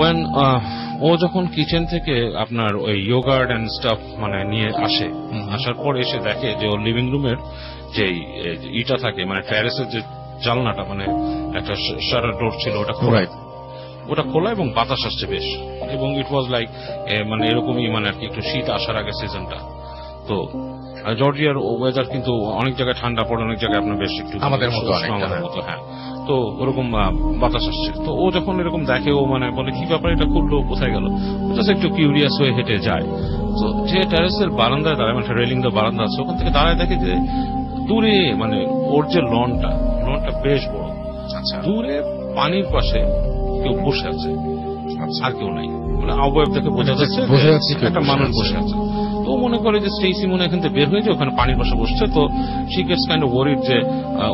ও যখন কিচেন থেকে আপনার ওই ইয়োগার্ট এন্ড স্টাফ মানে নিয়ে আসার পর এসে দেখে যে ওর লিভিং রুমের যে ইটা থাকে, মানে ট্যারেসের যে জানলাটা, মানে একটা শাটার ডোর ছিল, ওটা খোলা এবং বাতাস আসছে বেশ, এবং ইট ওয়াজ লাইক মানে এরকমই, মানে আর কি একটু শীত আসার আগে সিজনটা। তো জর্জিয়ার ওয়েদার কিন্তু অনেক জায়গায় ঠান্ডা পড়ে, অনেক জায়গায় আপনার বেশ একটু আমাদের মতো, হ্যাঁ। তো ওরকম বাতাস আসছে। তো ও যখন এরকম দেখে, ও মানে বলে কি ব্যাপার, এটা খুললো, কোথায় গেল? ও জাস্ট একটু কিউরিয়াস হয়ে হেঁটে যায়। তো যে টেরেসের বারান্দায় দাঁড়ায়, মানে রেলিং দা বারান্দা আছে, ওখান থেকে দাঁড়ায় দেখে যে দূরে, মানে ওর যে লনটা বেশ বড়, আচ্ছা, দূরে পানির পাশে কেউ বসে আছে, আর কেউ নাই। মানে অবয়ব দেখে বোঝা যাচ্ছে একটা মানুষ বসে আছে। তো মনে করে যে স্টেসি মনে এখান থেকে বের হয়ে যায়, ওখানে পানির পাশে বসছে। তো she gets kind of worried যে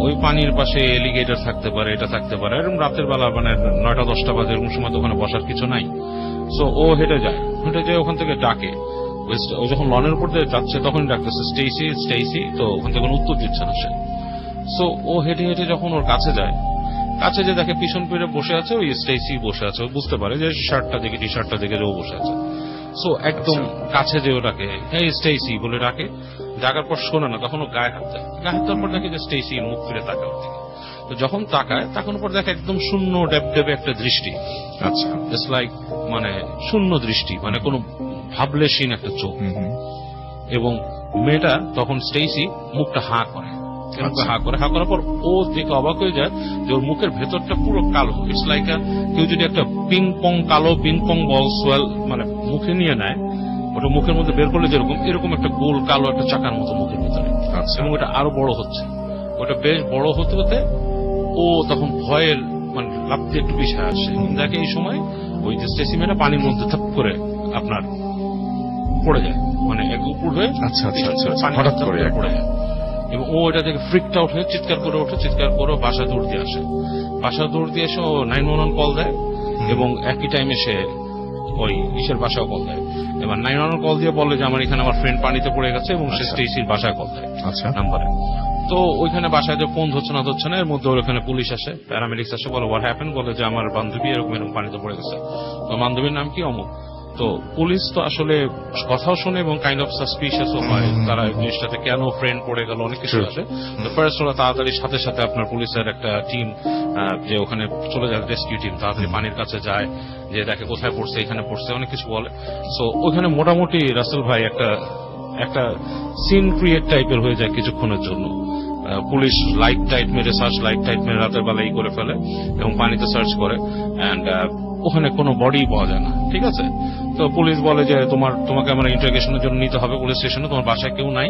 ওই পানির পাশে এলিগেটর থাকতে পারে, এটা থাকতে পারে, এরকম রাতের বেলা, মানে 9টা-10টা বাজে এরকম সময় তো ওখানে বসার কিছু নাই। সো ও হেঁটে যায় ওখান থেকে ডাকে। ও যখন লনের উপর দিয়ে যাচ্ছে তখনই ডাকতেছে স্টেসি। তো ওখান থেকে কোনো উত্তর দিচ্ছে না সে। সো ও হেঁটে যখন ওর কাছে যায়, কাছে যে দেখে পিছন ফিরে বসে আছে ওই স্টেসি বসে আছে। ও বুঝতে পারে যে টি শার্টটা দেখে যে ও বসে আছে। সো একদম কাছে যে ওটাকে এই স্টেসি বলে ডাকে। ডাকার পর শোনে না, তখন ও গায়ে হাত দেয়। গায়ে হাত দেওয়ার পর দেখে যে স্টেসি মুখ ফিরে তাকায় ওর দিকে। তো যখন তাকায় তখন পর দেখে একদম শূন্য ডেবে একটা দৃষ্টি। আচ্ছা, জাস্ট লাইক মানে শূন্য দৃষ্টি, মানে কোনো ভাবলেশীন একটা চোখ। এবং মেয়েটা তখন স্টেসি মুখটা হাঁ করে, হাঁ করার পর ও দেখে অবাক হয়ে যায় যে ওর মুখের ভেতরটা পুরো কালো। ইটস লাইক কেউ যদি একটা কালো পিং পং বল সোয়েল মানে মুখে নিয়ে নেয়, ওটা মুখের মধ্যে বের করলে যেরকম, এরকম একটা গোল কালো একটা চাকার মতো মুখের ভেতরে। এবং ওটা আরো বড় হচ্ছে, ওটা বেশ বড় হতে হতে ও তখন ভয়ের মানে লাফ দিয়ে একটু পিছিয়ে আসে। দেখে এই সময় ওই যে স্টেসি মেয়েটা পানির মধ্যে থাপ করে আপনার পড়ে যায়, মানে এক উপর হয়ে হঠাৎ করে পড়ে যায়। এবং ও এটা থেকে ফ্রিকড আউট হয়ে চিৎকার করে বাসা দৌড় দিয়ে আসে। বাসা দৌড় দিয়ে এসে ও 911 কল দেয়, এবং একই টাইমে সে ওই ইসের বাসাও কল দেয়। এবার 911 কল দিয়ে বলে যে আমার এখানে আমার ফ্রেন্ড পানিতে পড়ে গেছে, এবং সে স্টেসির বাসায় কল দেয় নাম্বারে। তো ওইখানে বাসায় যে ফোন ধরছে না, এর মধ্যে ওখানে পুলিশ আসে, প্যারামেডিক্স আসে, বলে হোয়াট হ্যাপেন, বলে যে আমার বান্ধবী এরকম পানিতে পড়ে গেছে। তো বান্ধবীর নাম কি? অমুক। তো পুলিশ তো আসলে কথাও শোনে এবং কাইন্ড অফ সাসপিশিয়াসও হয়, তারা জিনিসটাতে কেন ফ্রেন্ড পড়ে গেল, অনেক কিছু আছে। তো ফার্স্ট ওরা তাড়াতাড়ি সাথে আপনার পুলিশের একটা টিম যে ওখানে চলে যায়, রেস্কিউ টিম তাড়াতাড়ি পানির কাছে যায়, যে দেখে কোথায় পড়ছে, এখানে পড়ছে, অনেক কিছু বলে। সো ওখানে মোটামুটি রাসেল ভাই একটা সিন ক্রিয়েট টাইপের হয়ে যায় কিছুক্ষণের জন্য। পুলিশ লাইট টাইট মেরে রাতের বেলা করে ফেলে এবং পানিতে সার্চ করে, অ্যান্ড ওখানে কোনো বডি পাওয়া যায় না। ঠিক আছে, তো পুলিশ বলে যে তোমাকে আমরা ইন্টারোগেশনের জন্য নিতে হবে পুলিশ স্টেশনে, তোমার বাসায় কেউ নাই।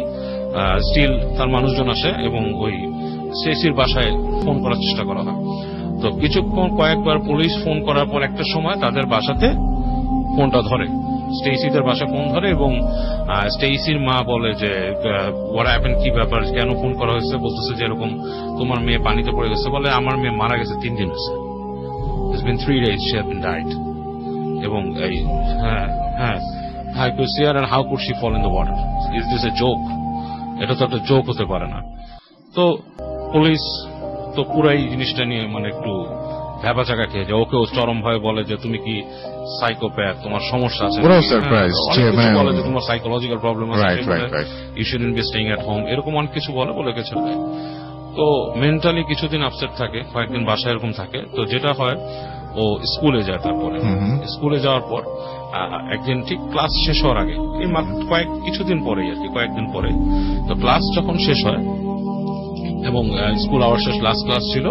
স্টিল তার মানুষজন আসে এবং ওই স্টেসির বাসায় ফোন করার চেষ্টা করা হয়। তো কিছুক্ষণ কয়েকবার পুলিশ ফোন করার পর একটা সময় তাদের বাসাতে ফোনটা ধরে, স্টেইসিদের বাসায় ফোন ধরে এবং স্টেইসির মা বলে যে হোয়াট হ্যাপেন্ড, কি ব্যাপার, কেন ফোন করা হয়েছে? বলতেছে যে এরকম তোমার মেয়ে পানিতে পড়ে গেছে। বলে আমার মেয়ে মারা গেছে 3 দিন হয়েছে, it's been 3 days she has been died। এবং এই how could she and how could she fall in the water? Is this a joke? এটা তো একটা জোক হতে পারে না। তো পুলিশ তো পুরাই জিনিসটা নিয়ে মানে একটু ভ্যাবাচাকা খেয়ে যায়। ওকেও চরম ভয়ে বলে যে তুমি কি সাইকোপ্যাথ, তোমার সমস্যা আছে, ওরাও surprised, বলে যে তোমার সাইকোলজিক্যাল প্রবলেম আছে, you shouldn't be staying at home, এরকম অনেক কিছু বলে ছেড়ে দেয়। তো মেন্টালি কিছুদিন আপসেট থাকে, কয়েকদিন বাসায় এরকম থাকে। তো যেটা হয় ও স্কুলে যায়। তারপরে স্কুলে যাওয়ার পর একদিন ঠিক ক্লাস শেষ হওয়ার আগে, এই কিছুদিন পরেই আর কি, কয়েকদিন পরে, তো ক্লাস যখন শেষ হয় এবং স্কুল আওয়ার শেষ, লাস্ট ক্লাস ছিল,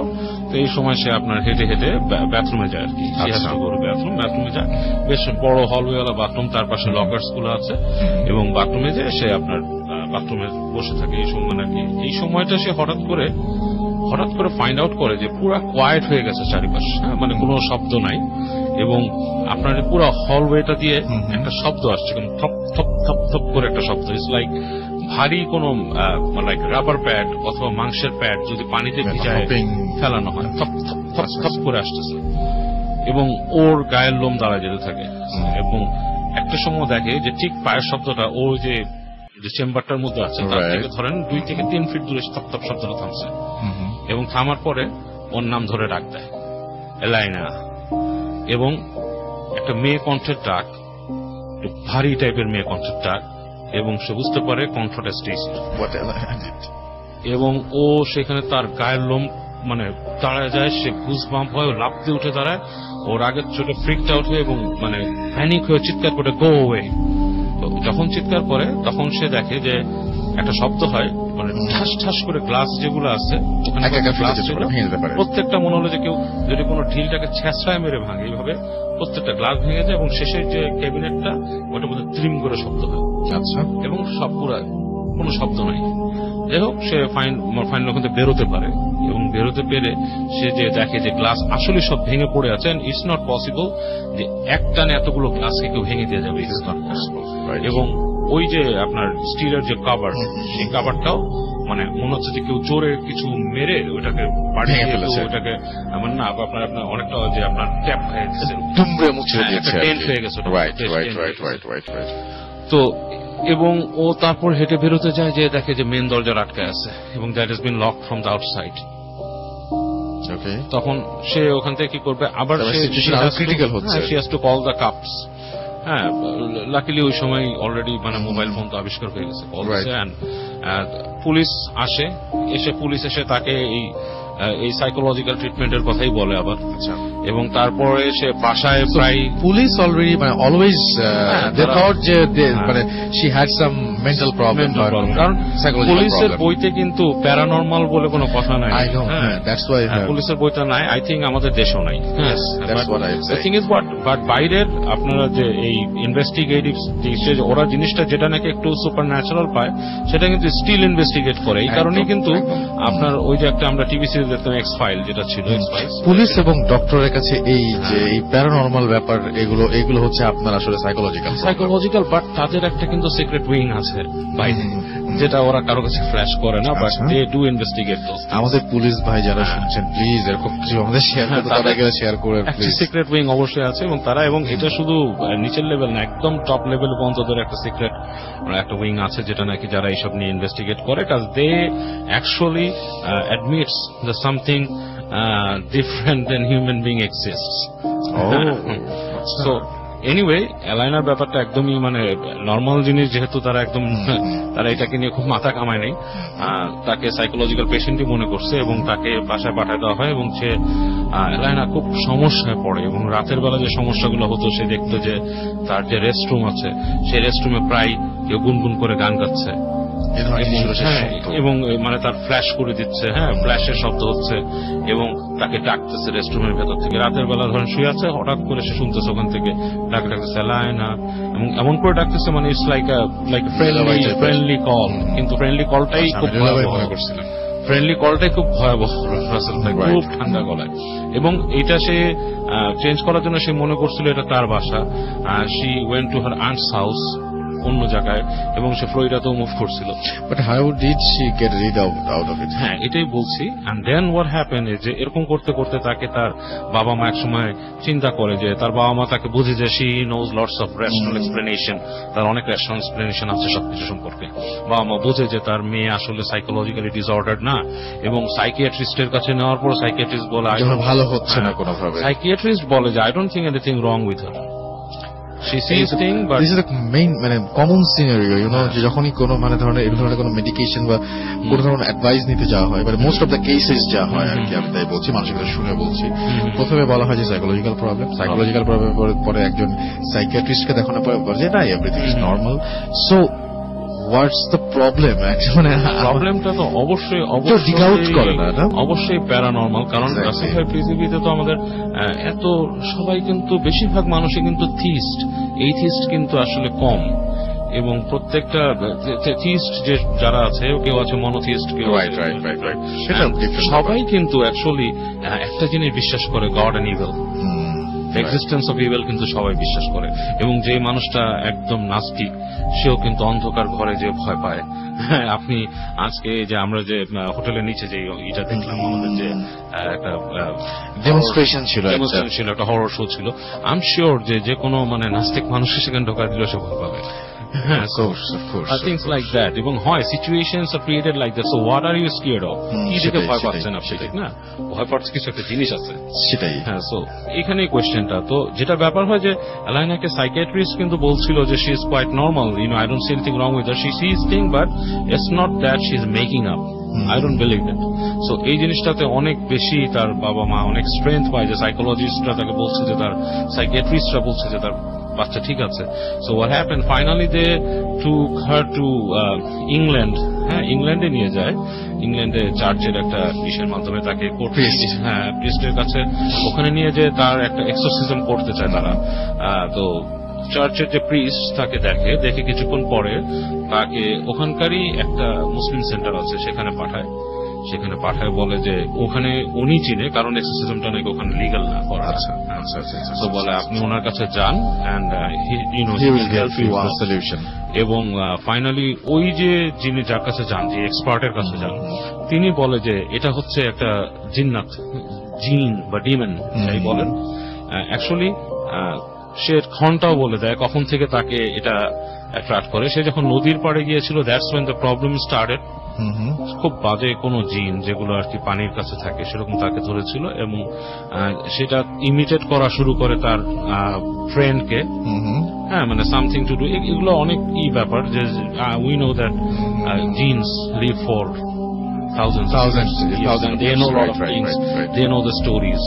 তো এই সময় সে আপনার হেঁটে হেঁটে বাথরুমে যায় আর কি। বাথরুমে যায়, বেশ বড় হলওয়েওয়ালা বাথরুম, তার পাশে লকার্স গুলো আছে, এবং বাথরুমে যায় সে আপনার বাথরুমে বসে থাকে এই সময় আর কি। এই সময়টা সে হঠাৎ করে ফাইন্ড আউট করে যে পুরো কোয়াইট হয়ে গেছে চারিপাশ, মানে কোনো শব্দ নাই, এবং আপনার পুরো হলওয়েটা দিয়ে একটা শব্দ আসছে, থপ থপ থপ থপ করে একটা শব্দ। ইটস লাইক ভারী কোন লাইক রাবার প্যাড অথবা মাংসের প্যাড যদি পানিতে ভিজায় ফেলানো হয়, থপ থপ থপ থপ করে আসতেছে, এবং ওর গায়ের লোম দাঁড়ায় যেতে থাকে। এবং একটা সময় দেখে যে ঠিক পায়ের শব্দটা ও যে চেম্বারটার মধ্যে আছে তার থেকে ধরেন 2 থেকে 3 ফিট দূরে থপ থপ শব্দটা থামছে, এবং থামার পরে ওর নাম ধরে ডাক দেয়, এলাইনা। এবং একটা মেয়ে কণ্ঠের ডাক, ভারী টাইপের মেয়ে কণ্ঠের ডাক, এবং সে বুঝতে পারে কণ্ঠটা স্টেইসি। এবং ও সেখানে তার গায়ের লোম মানে দাঁড়ায় যায়, সে গুজবাম্প হয়, লাফ দিয়ে উঠে দাঁড়ায়, ওর আগের চোখে ফ্রিকড আউট হয়ে এবং মানে প্যানিক হয়ে চিৎকার করে গো ওয়ে। তো যখন চিৎকার করে তখন সে দেখে যে একটা শব্দ হয়, মানে ঠাস ঠাস করে গ্লাস যেগুলো আছে প্রত্যেকটা মনে হলো যে কেউ যদি কোনো ঢিলটাকে ছেঁচড়ায় মেরে ভাঙে, এইভাবে প্রত্যেকটা গ্লাস ভেঙে যায়, এবং শেষের যে ক্যাবিনেটটা ওটা মধ্যে ত্রিম করে শব্দ হয়। আচ্ছা। এবং সব পুরা কোনো শব্দ নাই। যাই হোক, সে ফাইনাল ওখান থেকে বেরোতে পারে, এবং বেরোতে পেরে সে যে দেখে যে গ্লাস আসলে সব ভেঙে পড়ে আছে, ইটস নট পসিবল যে একটানে এতগুলো গ্লাসকে কেউ ভেঙে দিয়ে যাবে, ইটস নট পসিবল। এবং ওই যে আপনার স্টিলের যে কাভার, সেই কাভারটাও মানে মনে হচ্ছে যে কেউ জোরে কিছু মেরে ওটাকে বাড়িয়ে ফেলেছে, ওটাকে মানে না আপনার অনেকটা যে আপনার ট্যাপ হয়ে গেছে, টেন্ট হয়ে গেছে। তো এবং ও তারপর হেঁটে বেরোতে যায়, যে দেখে যে মেন দরজা আটকে আছে এবং that has been locked from the outside. তখন সে ওখান থেকে কি করবে, আবার ক্রিটিক্যাল হচ্ছে, she has to call the cups. হ্যাঁ, লাকিলি ওই সময় অলরেডি মানে মোবাইল ফোন তো আবিষ্কার হয়ে গেছে। পুলিশ এসে তাকে এই সাইকোলজিক্যাল ট্রিটমেন্টের কথাই বলে আবার। এবং তারপরে সে বাসায় প্রায় পুলিশ অলরেডি মানে অলওয়েজ দে থট যে মানে she had some mental problem, কারণ পুলিশের বইতে কিন্তু প্যারানরমাল বলে কোনো কথা নাই। দ্যাটস ওয়াই পুলিশের বইটা নাই, আই থিঙ্ক আমাদের দেশেও নাই। বাট বাইরের আপনারা যে এই ইনভেস্টিগেটিভ ওরা জিনিসটা যেটা নাকি একটু সুপার ন্যাচারাল পায়, সেটা কিন্তু স্টিল ইনভেস্টিগেট করে। এই কারণেই কিন্তু আপনার ওই যে একটা আমরা টিভি সিরিজ দেখতাম এক্স ফাইল, যেটা ছিল পুলিশ এবং ডক্টরের কাছে এই যে এই প্যারানরমাল ব্যাপার, এগুলো হচ্ছে আপনার আসলে সাইকোলজিক্যাল, বাট তাদের একটা কিন্তু সিক্রেট উইং আছে বাইরে, যেটা ওরা কারো কাছে ফ্ল্যাশ করে না, বাট দে ডু ইনভেস্টিগেট। আমাদের পুলিশ ভাই যারা শুনছেন, প্লিজ এরকম কিছু আমাদের শেয়ার করে। সিক্রেট উইং অবশ্যই আছে, এবং এটা শুধু নিচের লেভেল না, একদম টপ লেভেল পর্যন্ত একটা সিক্রেট একটা উইং আছে, যেটা নাকি যারা এইসব নিয়ে ইনভেস্টিগেট করে, কাজ they actually admits the something different than human being exists. So anyway, এলাইনার ব্যাপারটা একদমই মানে নর্মাল জিনিস, যেহেতু তারা এটাকে নিয়ে খুব মাথা কামায় নেই, তাকে সাইকোলজিক্যাল পেশেন্টই মনে করছে এবং তাকে বাসায় পাঠিয়ে দেওয়া হয়। এবং সে এলাইনা খুব সমস্যায় পড়ে, এবং রাতের বেলা যে সমস্যাগুলো হতো, সে দেখতো যে তার যে রেস্টরুম আছে, সেই রেস্টরুমে প্রায় কেউ গুনগুন করে গান গাচ্ছে, এবং মানে তার ফ্ল্যাশ করে দিচ্ছে, ফ্ল্যাশের শব্দ হচ্ছে, এবং তাকে ডাকতেছে রেস্টরুমের ভেতর থেকে। রাতের বেলা ধরেন শুয়ে আছে, হঠাৎ করে সে শুনতেছে ওখান থেকে ডাকতেছে এলাইনা, এবং এমন করে ডাকতেছে মানে ইটস লাইক ফ্রেন্ডলি কল, কিন্তু ফ্রেন্ডলি কলটাই খুব ভয়াবহ। ফ্রেন্ডলি কলটাই খুব ভয়াবহ রাসেল ভাই, খুব ঠান্ডা গলায়। এবং এটা সে চেঞ্জ করার জন্য সে মনে করছিল এটা তার বাসা। She went to her aunts house অন্য জায়গায়, এবং সে ফ্লোরিডাতেও মুভ করছিল। But how did she get rid out of it? হ্যাঁ, এটাই বলছি। এন্ড দেন হোয়াট হ্যাপেন যে এরকম করতে করতে তাকে তার বাবা মা একসময় চিন্তা করে যে তার বাবা মা তাকে বুঝে যে she knows lots of rational explanation, তার অনেক রেশনাল এক্সপ্লেনেশন আছে সবকিছু সম্পর্কে। বাবা মা বুঝে যে তার মেয়ে আসলে সাইকোলজিক্যালি ডিসঅর্ডার না, এবং সাইকিয়াট্রিস্টের কাছে নেওয়ার পর সাইকিয়াট্রিস্ট বলে ভালো হচ্ছে না কোনোভাবে। সাইকিয়াট্রিস্ট বলে যে I don't think anything wrong with her. This is the main common scenario, যে যখনই কোনো ধরনের এই ধরনের কোনো মেডিকেশন বা কোনো ধরনের অ্যাডভাইস নিতে যাওয়া হয়, মানে মোস্ট অফ দ্য কেসেস যা হয় আর কি, আমি তাই বলছি, মানুষের কাছে শুনে বলছি, প্রথমে বলা হয় যে সাইকোলজিক্যাল প্রবলেম পরে একজন সাইকিয়াট্রিস্টকে দেখানোর পরে বলে যে না, everything is normal. So what's the problem? প্রবলেমটা তো অবশ্যই অবশ্যই প্যারানর্মাল। কারণ পৃথিবীতে তো আমাদের এত সবাই কিন্তু বেশিরভাগ মানুষই কিন্তু থিস্ট, এইথিস্ট কিন্তু আসলে কম। এবং প্রত্যেকটা থিস্ট যে যারা আছে, কেউ আছে মনোথিস্ট, কেউ সবাই কিন্তু অ্যাকচুয়ালি একটা জিনিস বিশ্বাস করে, God and evil, existence of evil কিন্তু সবাই বিশ্বাস করে। এবং যে মানুষটা একদম নাস্তিক, সেও কিন্তু অন্ধকার ঘরে যে ভয় পায়। হ্যাঁ, আপনি আজকে যে আমরা যে হোটেলের নিচে যে এটা দেখলাম, আমাদের যে একটা ডেমনস্ট্রেশন ছিল, একটা হরর শো ছিল, আই এম শিওর যে কোনো নাস্তিক মানুষকে সেখানে ঢোকা দিলেও সে ভয় পাবে। হ্যাঁ, of course. Things like that. এবং হয় situations are created like that. So what are you scared of? কি দেখে ভয় পাচ্ছেন আপনি, ঠিক না? ভয় পাচ্ছে কিছু একটা জিনিস আছে, সেটাই। হ্যাঁ, সো এখানেই কোয়েশ্চেনটা। তো যেটা ব্যাপার হয় যে এলাইনাকে সাইকিয়াট্রিস্ট কিন্তু বলছিল যে she is quite normal, I don't see anything wrong with her, she sees things but it's not that she is making up. I don't believe that. So এই জিনিসটাতে অনেক বেশি তার বাবা মা অনেক স্ট্রেংথ পায় যে সাইকোলজিস্টরা তাকে বলছে যে তার সাইকিয়াট্রিস্টরা বলছে যে তার বাচ্চা ঠিক আছে। So what happen, finally they took her to England. হ্যাঁ, ইংল্যান্ডে নিয়ে যায়। ইংল্যান্ডে চার্চের একটা বিষয়ের মাধ্যমে তাকে প্রিস্টের কাছে ওখানে নিয়ে যে তার একটা এক্সোরসিজম করতে চায় তারা। তো চার্চের যে প্রিস্ট তাকে দেখে কিছুক্ষণ পরে তাকে ওখানকারই একটা মুসলিম সেন্টার আছে সেখানে পাঠায় বলে যে ওখানে উনি চিনে, কারণ এক্সোরসিজমটা নাকি ওখানে লিগাল না করা। তো বলে আপনি ওনার কাছে যান and he will help you with the solution. এবং ফাইনালি ওই যে যিনি যার কাছে যান, যে এক্সপার্টের কাছে যান, তিনি বলে যে এটা হচ্ছে একটা জিন্নাত, জিন বা ডিমন যাই বলেন। অ্যাকচুয়ালি সে ঘন্টাও বলে দেয় কখন থেকে তাকে এটা অ্যাট্রাক্ট করে। সে যখন নদীর পাড়ে গিয়েছিল, that's when the problem started. খুব বাজে কোনো জিন যেগুলো আর কি পানির কাছে থাকে সেরকম তাকে ধরেছিল, এবং সেটা ইমিটেট করা শুরু করে তার ফ্রেন্ডকে। হ্যাঁ, সামথিং টু ডু, এগুলো অনেক ব্যাপার যে we know that genes live for thousands. They know a lot of things. They know the stories.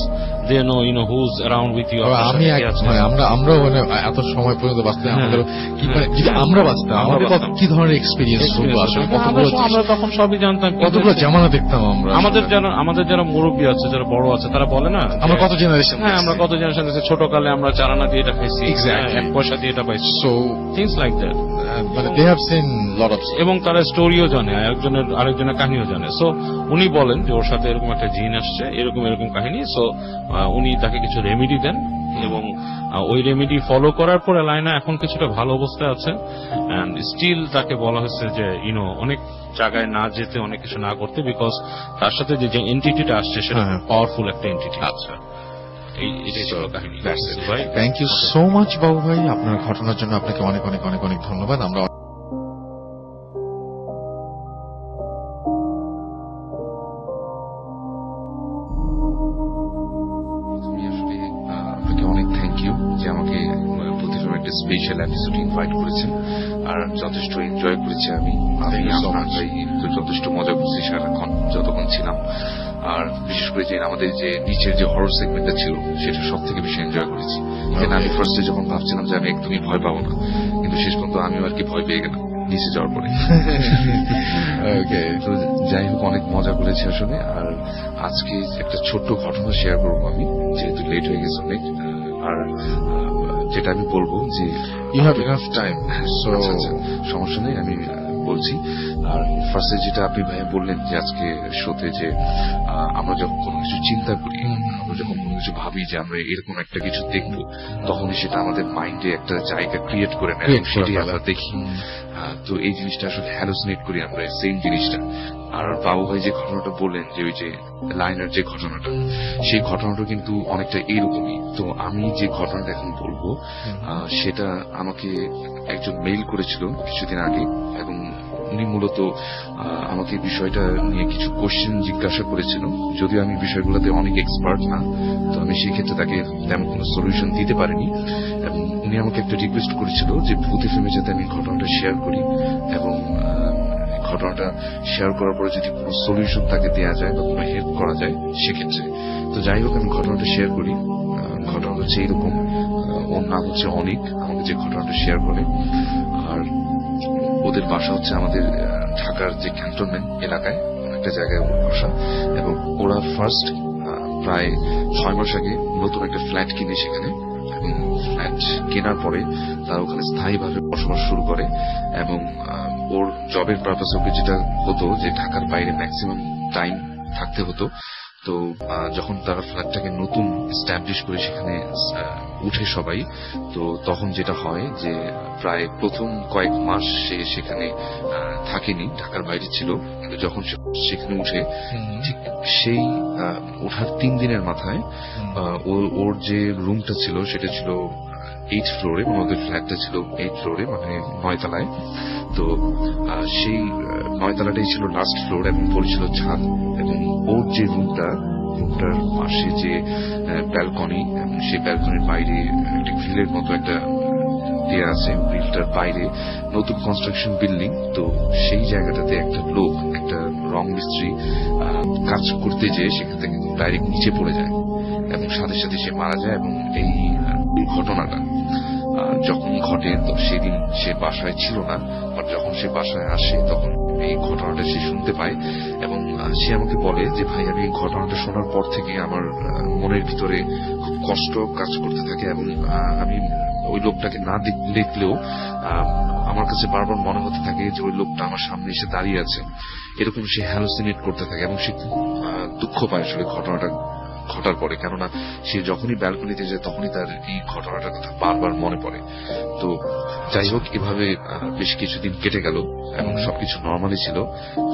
They know who's around with you. আমরা এত সময় পর্যন্ত বাঁচতে আমাদের যদি আমরা বাঁচতাম, আমাদের কি ধরনের এক্সপেরিয়েন্স হতো আসলে, আমরা তখন সবই জানতাম, কতগুলো জামানা দেখতাম আমরা। আমাদের যারা মুরব্বী আছে, যারা বড় আছে, তারা বলে না আমরা কত জেনারেশন, হ্যাঁ আমরা কত জেনারেশন আছে, ছোটকালে আমরা চারানা দিয়ে এটা খাইছি, 1 পয়সা দিয়ে এটা পাইছি। So things like that, they have seen lot of, এবং তারা স্টোরিও জানে, আরেকজনের কাহিনীও জানে। সো উনি বলেন যে ওর সাথে এরকম একটা জিন আসছে, এরকম কাহিনী। সো উনি তাকে কিছু রেমেডি দেন, এবং ওই রেমেডি ফলো করার পর এলাইনা এখন কিছুটা ভালো অবস্থায় আছে। এন্ড স্টিল তাকে বলা হচ্ছে যে অনেক জায়গায় না যেতে, অনেক কিছু না করতে, বিকজ তার সাথে যে এন্টিটিটা আসছে সেটা পাওয়ারফুল একটা এন্টিটি। আচ্ছা, এটাই ছিল কাহিনী। থ্যাংক ইউ সো মাচ বাবু ভাই, আপনার ঘটনার জন্য আপনাকে অনেক অনেক অনেক অনেক ধন্যবাদ। আমরা স্পেশাল এপিসোড ইনভাইট করেছেন, আর যথেষ্ট এনজয় করেছি আমি যথেষ্ট মজা করছি সারাক্ষণ যতক্ষণ ছিলাম। আর বিশেষ করে যে আমাদের যে নিচের যে হরর সেগমেন্টটা ছিল সেটা সব থেকে বেশি এনজয় করেছি। আমি ফার্স্টে যখন ভাবছিলাম যে আমি একদমই ভয় পাবো না, কিন্তু শেষ পর্যন্ত আমিও আর কি ভয় পেয়ে গেলাম নিচে যাওয়ার পরে। তো যাই হোক, অনেক মজা করেছি আসলে। আর আজকে একটা ছোট্ট ঘটনা শেয়ার করবো আমি, যেহেতু লেট হয়ে গেছে অনেক। আর যেটা আমি বলবো যে you have enough time, so সমস্যা নেই, আমি বলছি। আর ফার্স্টে যেটা আপনি ভাই বললেন যে আজকে শোতে যে আমরা যখন কোনো কিছু চিন্তা করি, আমরা যখন কোনো কিছু ভাবি যে আমরা এরকম একটা কিছু দেখবো, তখনই সেটা আমাদের মাইন্ডে একটা জায়গা ক্রিয়েট করে নেয়, সেটাই আমরা দেখি। তো এই জিনিসটা আসলে হ্যালুসিনেট করি আমরা, সেম জিনিসটা। আর বাবু ভাই যে ঘটনাটা বললেন যে ওই যে লাইনার যে ঘটনাটা, সেই ঘটনাটা কিন্তু অনেকটা এইরকমই। তো আমি যে ঘটনাটা এখন বলবো সেটা আমাকে একজন মেইল করেছিল কিছুদিন আগে, এবং উনি মূলত আমাকে বিষয়টা নিয়ে কিছু কোশ্চেন জিজ্ঞাসা করেছিল। যদিও আমি বিষয়গুলোতে অনেক এক্সপার্ট না, তো আমি সেক্ষেত্রে তাকে তেমন কোনো সলিউশন দিতে পারিনি। এবং উনি আমাকে একটা রিকোয়েস্ট করেছিল যে ভূত এফএম যাতে আমি ঘটনাটা শেয়ার করি, এবং ঘটনাটা শেয়ার করার পরে যদি কোনো সলিউশন তাকে দেওয়া যায় বা কোনো হেল্প করা যায় সেক্ষেত্রে। তো যাই হোক, আমি ঘটনাটা শেয়ার করি। ঘটনা হচ্ছে এইরকম, ওর নাম হচ্ছে অনিক, আমাকে যে ঘটনাটা শেয়ার করে। আর ওদের বাসা হচ্ছে আমাদের ঢাকার যে ক্যান্টনমেন্ট এলাকায় একটা জায়গায় ওর বাসা। এবং ওরা ফার্স্ট প্রায় 6 মাস আগে নতুন একটা ফ্ল্যাট কিনে সেখানে, এবং ফ্ল্যাট কেনার পরে তারা ওখানে স্থায়ীভাবে বসবাস শুরু করে। এবং ওর জবের পারপাসে ওকে যেটা হতো যে ঢাকার বাইরে ম্যাক্সিমাম টাইম থাকতে হতো। তো যখন তারা ফ্ল্যাটটাকে নতুন এস্টাবলিশ করে সেখানে উঠে সবাই, তো তখন যেটা হয় যে প্রায় প্রথম কয়েক মাস সে সেখানে থাকেনি, ঢাকার বাইরে ছিল। কিন্তু যখন সেখানে উঠে, ঠিক সেই ওঠার 3 দিনের মাথায় ওর যে রুমটা ছিল সেটা ছিল 8th ফ্লোরে, এবং ওদের ফ্ল্যাটটা ছিল 8th ফ্লোরে, মানে 9 তলায়। তো সেই 9 তলাটাই ছিল লাস্ট ফ্লোর এবং পড়েছিল ছাদ। এবং ওর যে রুমটার পাশে যে ব্যালকনি, এবং সেই ব্যালকনির বাইরে একটা গ্রিলের মতো একটা দেয়া আছে, গ্রিলটার বাইরে নতুন কনস্ট্রাকশন বিল্ডিং। তো সেই জায়গাটাতে একটা লোক, একটা রং মিস্ত্রি কাজ করতে যেয়ে সেখান থেকে ডাইরেক্ট নিচে পড়ে যায়, এবং সাথে সাথে সে মারা যায়। এবং এই ঘটনাটা যখন ঘটে, তো সেদিন সে বাসায় ছিল না, বাট যখন সে বাসায় আসে তখন এই ঘটনাটা সে শুনতে পায়। এবং সে আমাকে বলে যে ভাই, আমি এই ঘটনাটা শোনার পর থেকে আমার মনের ভিতরে খুব কষ্ট কাজ করতে থাকে, এবং আমি ওই লোকটাকে না দেখলেও আমার কাছে বারবার মনে হতে থাকে যে ওই লোকটা আমার সামনে এসে দাঁড়িয়ে আছে। এরকম সে হ্যালুসিনেট করতে থাকে, এবং সে দুঃখ পায় আসলে ঘটনাটা ঘটার পরে, কেননা সে যখনই ব্যালকনিতে যায় তখনই তার এই ঘটনাটার কথা বারবার মনে পড়ে। তো যাই হোক, এভাবে বেশ কিছুদিন কেটে গেল এবং সবকিছু নর্মালি ছিল।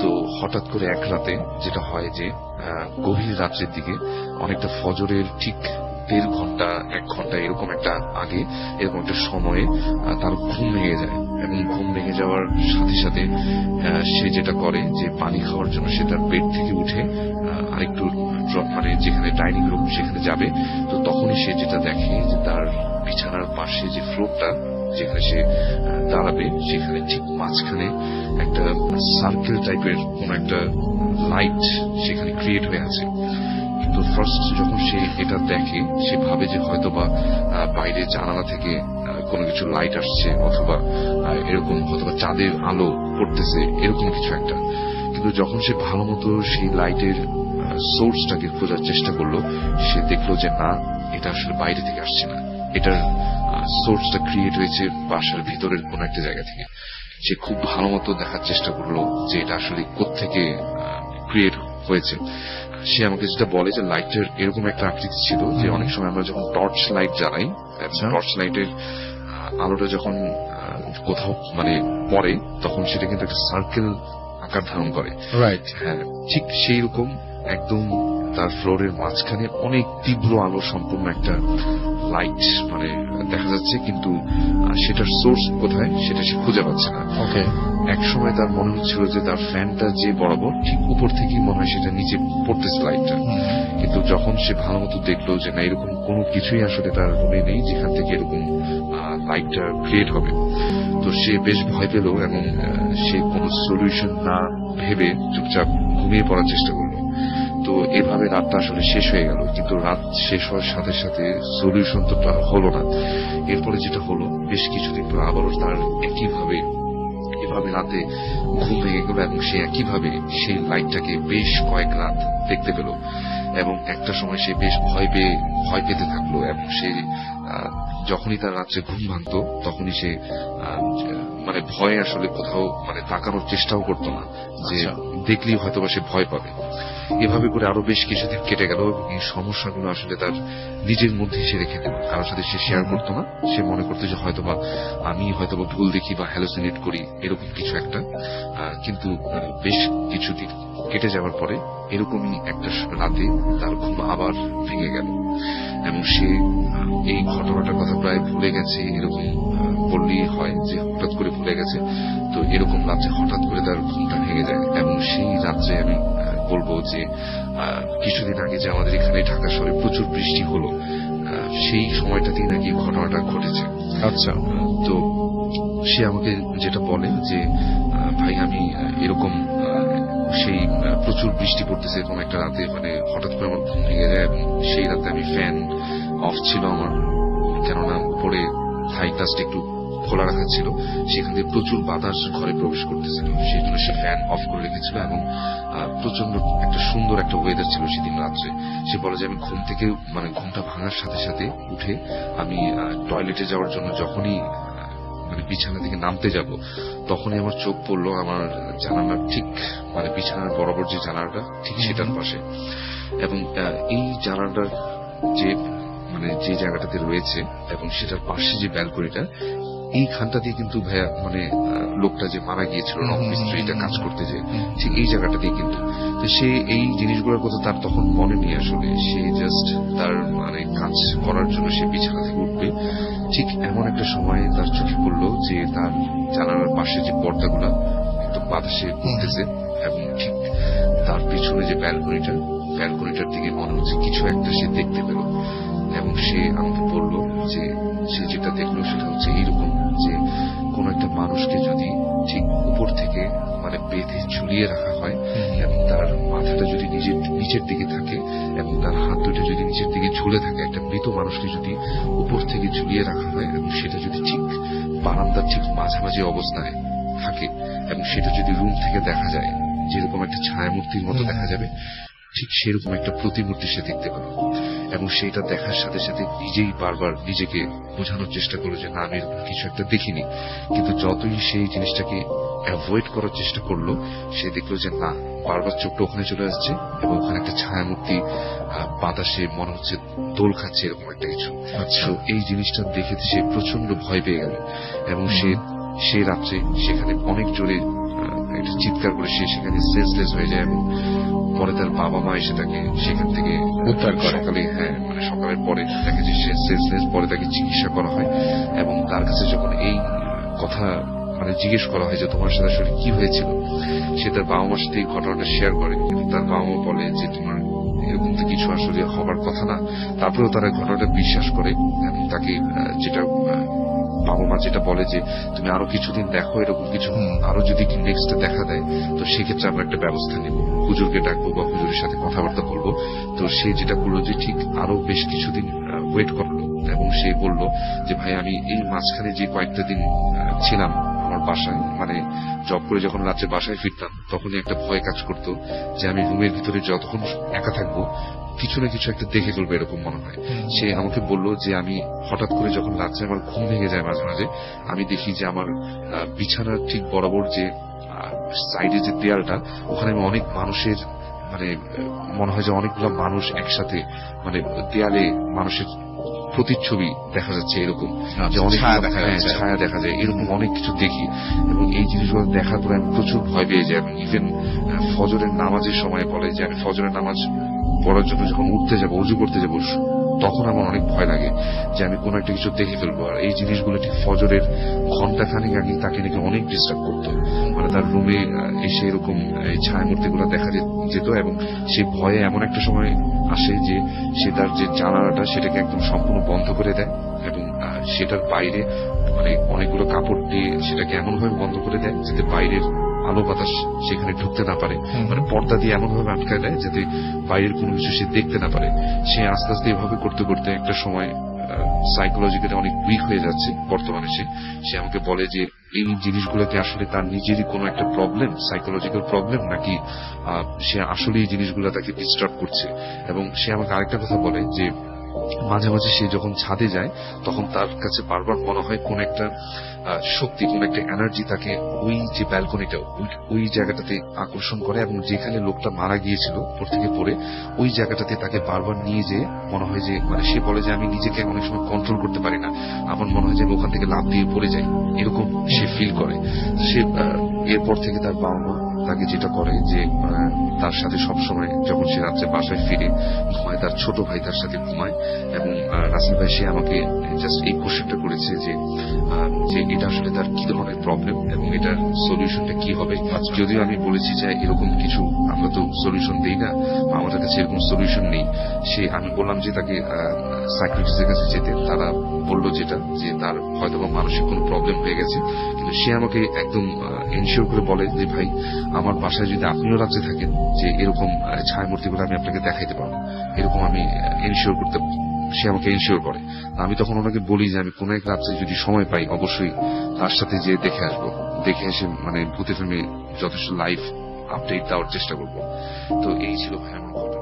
তো হঠাৎ করে এক রাতে যেটা হয় যে গভীর রাত্রের দিকে, অনেকটা ফজরের ঠিক 1.5 ঘন্টা 1 ঘন্টা এরকম একটা আগে, এরকম একটা সময়ে তার ঘুম ভেঙে যায়। এবং ঘুম ভেঙে যাওয়ার সাথে সাথে সে যেটা করে যে পানি খাওয়ার জন্য সে তার বেড থেকে উঠে আরেকটু মানে যেখানে ডাইনিং রুম সেখানে যাবে। তো তখনই সে যেটা দেখে যে তার বিছানার পাশে যে ফ্লোরটা যেখানে সে দাঁড়াবে, সেখানে ঠিক মাঝখানে একটা সার্কেল টাইপের কোন একটা লাইট সেখানে ক্রিয়েট হয়ে আছে। তো ফার্স্ট যখন সে এটা দেখে, সে ভাবে যে হয়তো বা বাইরে জানালা থেকে কোনো কিছু লাইট আসছে, অথবা এরকম হয়তোবা চাঁদের আলো পড়তেছে, এরকম কিছু একটা। কিন্তু যখন সে ভালো মতো সেই লাইটের সোর্সটাকে খোঁজার চেষ্টা করলো, সে দেখলো যে না, এটা আসলে বাইরে থেকে আসছে না, এটার সোর্সটা ক্রিয়েট হয়েছে বাসার ভিতরের কোন একটা জায়গা থেকে। সে খুব ভালো মতো দেখার চেষ্টা করলো যে এটা আসলে কোত্থেকে ক্রিয়েট হয়েছে। সে আমাকে যেটা বলে যে লাইটের এরকম একটা আকৃতি ছিল যে অনেক সময় আমরা যখন টর্চ লাইট জ্বালাই, টর্চ লাইটের আলোটা যখন কোথাও মানে পড়ে, তখন সেটা কিন্তু একটা সার্কেল আকার ধারণ করে। রাইট, হ্যাঁ, ঠিক সেই রকম একদম তার ফ্লোরের মাঝখানে অনেক তীব্র আলো সম্পূর্ণ একটা লাইট মানে দেখা যাচ্ছে, কিন্তু সেটার সোর্স কোথায় সেটা সে খুঁজে পাচ্ছে না। ওকে। এক সময় তার মনে হচ্ছিল যে তার ফ্যানটা যে বরাবর ঠিক উপর থেকেই মনে হয় সেটা নিচে পড়তেছে লাইটটা। কিন্তু যখন সে ভালো মতো দেখলো যে না, এরকম কোনো কিছুই আসলে তার রুমে নেই যেখান থেকে এরকম লাইটটা ক্রিয়েট হবে, তো সে বেশ ভয় পেল এবং সে কোনো সলিউশন না ভেবে চুপচাপ ঘুমিয়ে পড়ার চেষ্টা করলো। তো এভাবে রাতটা আসলে শেষ হয়ে গেল, কিন্তু রাত শেষ হওয়ার সাথে সাথে সলিউশন তো হলো না। এরপরে যেটা হলো, বেশ কিছুদিন পর আবারও তার এভাবে রাতে ঘুম ভেঙে গেল এবং সে একইভাবে সেই লাইটটাকে বেশ কয়েক রাত দেখতে পেল। এবং একটা সময় সে বেশ ভয় পেতে থাকলো, এবং সে যখনই তার রাত্রে ঘুম ভাঙতো তখনই সে মানে ভয়ে আসলে কোথাও মানে তাকানোর চেষ্টাও করতো না, যে আচ্ছা। দেখলেই হয়তো বা সে ভয় পাবে। এভাবে করে আরো বেশ কিছুদিন কেটে গেল এবং এই সমস্যাগুলো আসলে তার নিজের মধ্যেই সে রেখে দিল, কারোর সাথে সে শেয়ার করতো না। সে মনে করতো যে হয়তোবা আমি হয়তোবা ভুল দেখি বা হ্যালোসিনেট করি, এরকম কিছু একটা। কিন্তু বেশ কিছুদিন কেটে যাওয়ার পরে এরকমই একটা রাতে তার ঘুম আবার ভেঙে গেল এবং সে এই ঘটনাটার কথা প্রায় ভুলে গেছে, এরকম বললেই হয় যে হঠাৎ করে ভুলে গেছে। তো এরকম রাত্রে হঠাৎ করে তার ঘুমটা ভেঙে যায় এবং সেই রাত্রে আমি বলবো যে কিছুদিন আগে যে আমাদের এখানে ঢাকা শহরে প্রচুর বৃষ্টি হলো, সেই সময়টাতেই নাকি ঘটনাটা ঘটেছে। আচ্ছা। তো সে আমাকে যেটা বলে যে ভাই আমি এরকম সেই প্রচুর বৃষ্টি পড়তেছে এরকম একটা রাতে মানে হঠাৎ করে আমার ঘুম ভেঙে যায় এবং সেই রাতে আমি ফ্যান অফ ছিল আমার, কেননা উপরে হাই ক্লাসটা একটু খোলা রাখা ছিল, সেখান থেকে প্রচুর বাতাস ঘরে প্রবেশ করতেছিল, সেই জন্য সে ফ্যান অফ করে রেখেছিল এবং প্রচন্ড একটা সুন্দর একটা ওয়েদার ছিল সেদিন রাত্রে। সে বলে যে আমি ঘুম থেকে মানে ঘুমটা ভাঙার সাথে সাথে উঠে আমি টয়লেটে যাওয়ার জন্য যখনই মানে বিছানা থেকে নামতে যাব তখনই আমার চোখ পড়লো আমার জানালার ঠিক মানে বিছানার বরাবর যে জানালাটা ঠিক সেটার পাশে, এবং এই জানালাটার যে মানে যে জায়গাটাতে রয়েছে এবং সেটার পাশে যে ব্যালকনিটা, এইখানটা দিয়ে কিন্তু ভাইয়া মানে লোকটা যে মারা গিয়েছিল মিস্ত্রিটা কাজ করতে যে ঠিক এই জায়গাটা দিয়ে কিন্তু। তো সে এই জিনিসগুলোর কথা তার তখন মনে নেই আসলে, সে জাস্ট তার মানে কাজ করার জন্য সে বিছানা থেকে উঠবে, ঠিক এমন একটা সময় তার চোখে পড়লো যে তার জানালার পাশে যে পর্দাগুলা একদম বাতাসে উঠতেছে এবং ঠিক তার পিছনে যে ব্যালকনিটার দিকে মনে হচ্ছে কিছু একটা সে দেখতে পেল। এবং সে আমাকে বলল যে সে যেটা দেখলো সেটা হচ্ছে এইরকম যে কোন একটা মানুষকে যদি ঠিক উপর থেকে মানে বেঁধে ঝুলিয়ে রাখা হয় এবং তার মাথাটা যদি নিচের দিকে থাকে এবং তার হাত দুটো যদি নিচের দিকে ঝুলে থাকে, একটা মৃত মানুষকে যদি উপর থেকে ঝুলিয়ে রাখা হয় এবং সেটা যদি ঠিক বারান্দার ঠিক মাঝামাঝি অবস্থায় থাকে এবং সেটা যদি রুম থেকে দেখা যায় যেরকম একটা ছায়ামূর্তির মতো দেখা যাবে, ঠিক সেরকম একটা প্রতিমূর্তি সে দেখতে পেল। এবং সেটা দেখার সাথে সাথে নিজেই বারবার নিজেকে বোঝানোর চেষ্টা করলো যে না আমি এরকম কিছু একটা দেখিনি, কিন্তু যতই সেই জিনিসটাকে অ্যাভয়েড করার চেষ্টা করলো সে দেখলো যে না বারবার চোখটা ওখানে চলে আসছে এবং ওখানে একটা ছায়ামূর্তি বাতাসে মনে হচ্ছে দোল খাচ্ছে এরকম একটা কিছু। তো এই জিনিসটা দেখে সে প্রচন্ড ভয় পেয়ে গেল এবং সে রাত্রে সেখানে অনেক জোরে একটা চিৎকার করে সে সেখানে সেন্সলেস হয়ে যায় এবং পরে তার বাবা মা এসে তাকে সেখান থেকে উদ্ধার করে। সকালের পরে তাকে যে সেন্সলেস, পরে তাকে চিকিৎসা করা হয় এবং তার কাছে যখন এই কথা মানে জিজ্ঞেস করা হয় যে তোমার সাথে আসলে কি হয়েছিল, সে তার বাবা মার সাথে এই ঘটনাটা শেয়ার করে, কিন্তু তার বাবা মা বলে যে তোমার এরকম তো কিছু আসলে হবার কথা না। তারপরেও তারা ঘটনাটা বিশ্বাস করে এবং তাকে যেটা বাবা মা যেটা বলে যে তুমি আরো কিছুদিন দেখো, এরকম কিছু আরো যদি নেক্সট দেখা দেয় তো সেক্ষেত্রে আমরা একটা ব্যবস্থা নেব, হুজুরকে ডাকবো বা হুজুরের সাথে কথাবার্তা বলবো। তো সে যেটা করলো যে ঠিক আরো বেশ কিছুদিন ওয়েট করলো এবং সে বললো যে ভাই আমি এই মাঝখানে যে কয়েকটা দিন ছিলাম আমার বাসায়, মানে জব করে যখন রাত্রে বাসায় ফিরতাম তখনই একটা ভয় কাজ করতো যে আমি রুমের ভিতরে যতক্ষণ একা থাকবো কিছু না কিছু একটা দেখে ফেলবো এরকম মনে হয়। সে আমাকে বলল যে আমি হঠাৎ করে যখন রাত্রে আমার ঘুম ভেঙে যায় মাঝে মাঝে আমি দেখি যে আমার বিছানার ঠিক বরাবর যে সাইডে যে দেয়ালটা, ওখানে আমি অনেক মানুষের মানে মনে হয় যে অনেকগুলো মানুষ একসাথে মানে দেয়ালে মানুষের প্রতিচ্ছবি দেখা যাচ্ছে, এরকম যে অনেক ছায়া দেখা যায়, এরকম অনেক কিছু দেখি এবং এই জিনিসগুলো দেখার পরে আমি প্রচুর ভয় পেয়ে যাই। এবং ইভেন ফজরের নামাজের সময় বলে যে আমি ফজরের নামাজ পড়ার জন্য যখন উঠতে যাবো, উজু করতে যাবো, তখন আমার অনেক ভয় লাগে যে আমি কোনো একটা কিছু দেখে ফেলবো। আর এই জিনিসগুলো ঠিক ফজরের ঘন্টা খানিক আগে তাকে নাকি অনেক ডিস্টার্ব করতো, মানে তার রুমে এসে এরকম এই ছায়ামূর্তিগুলো দেখা যেত এবং সে ভয়ে এমন একটা সময় আসে যে সে তার যে জানালাটা সেটাকে একদম সম্পূর্ণ বন্ধ করে দেয় এবং সেটার বাইরে মানে অনেকগুলো কাপড় দিয়ে সেটাকে এমন ভাবে বন্ধ করে দেয় যাতে বাইরের আলো বাতাস সেখানে ঢুকতে না পারে, মানে পর্দা দিয়ে এমন ভাবে আটকায় দেয় যাতে বাইরের কোনো কিছু সে দেখতে না পারে। সে আস্তে আস্তে এভাবে করতে করতে একটা সময় সাইকোলজিক্যালি অনেক উইক হয়ে যাচ্ছে বর্তমানে। সে আমাকে বলে যে এই জিনিসগুলোকে আসলে তার নিজেরই কোনো একটা প্রবলেম, সাইকোলজিক্যাল প্রবলেম, নাকি সে আসলে এই জিনিসগুলো তাকে ডিস্টার্ব করছে। এবং সে আমাকে আরেকটা কথা বলে যে মাঝে মাঝে সে যখন ছাদে যায় তখন তার কাছে বারবার মনে হয় কোন একটা শক্তি, কোন একটা এনার্জি তাকে ওই যে ব্যালকনিটা ওই জায়গাটাতে আকর্ষণ করে, এবং যেখানে লোকটা মারা গিয়েছিল উপর থেকে পড়ে ওই জায়গাটাতে তাকে বারবার নিয়ে যেয়ে মনে হয় যে, মানে সে বলে যে আমি নিজেকে অনেক সময় কন্ট্রোল করতে পারি না, আমার মনে হয় যে আমি ওখান থেকে লাফ দিয়ে পড়ে যাই, এরকম সে ফিল করে। সে এরপর থেকে তার বাবা মা তাকে যেটা করে যে তার সাথে সবসময় যখন সে রাত্রে বাসায় ফিরে ঘুমায়, তার ছোট ভাই তার সাথে ঘুমায়। এবং রাসেল ভাই সে আমাকে জাস্ট এই কোশ্চেনটা করেছে যে এটা আসলে তার কি ধরনের প্রবলেম এবং এটার সলিউশনটা কি হবে। যদিও আমি বলেছি যে এরকম কিছু আমরা তো সলিউশন দিই না, আমাদের কাছে এরকম সলিউশন নেই। আমি বললাম যে তাকে সাইকিয়াট্রিস্টের কাছে যেতে, তারা বললো যেটা যে তার হয়তো বা মানসিক কোনো প্রবলেম হয়ে গেছে। কিন্তু সে আমাকে একদম এনশিওর করে বলে যে ভাই আমার বাসায় যদি আপনিও রাত্রে থাকেন যে এরকম ছায়ামূর্তিগুলো আমি আপনাকে দেখাইতে পারবো, এরকম আমি এনশিওর করতে, সে আমাকে এনশিওর করে। আমি তখন ওনাকে বলি যে আমি কোনো এক রাত্রে যদি সময় পাই অবশ্যই তার সাথে যে দেখে আসবো, দেখে এসে মানে ভূতে ফিল্মে যথেষ্ট লাইভ আপডেট দেওয়ার চেষ্টা করবো। তো এই ছিল ভাই আমার ঘটনা।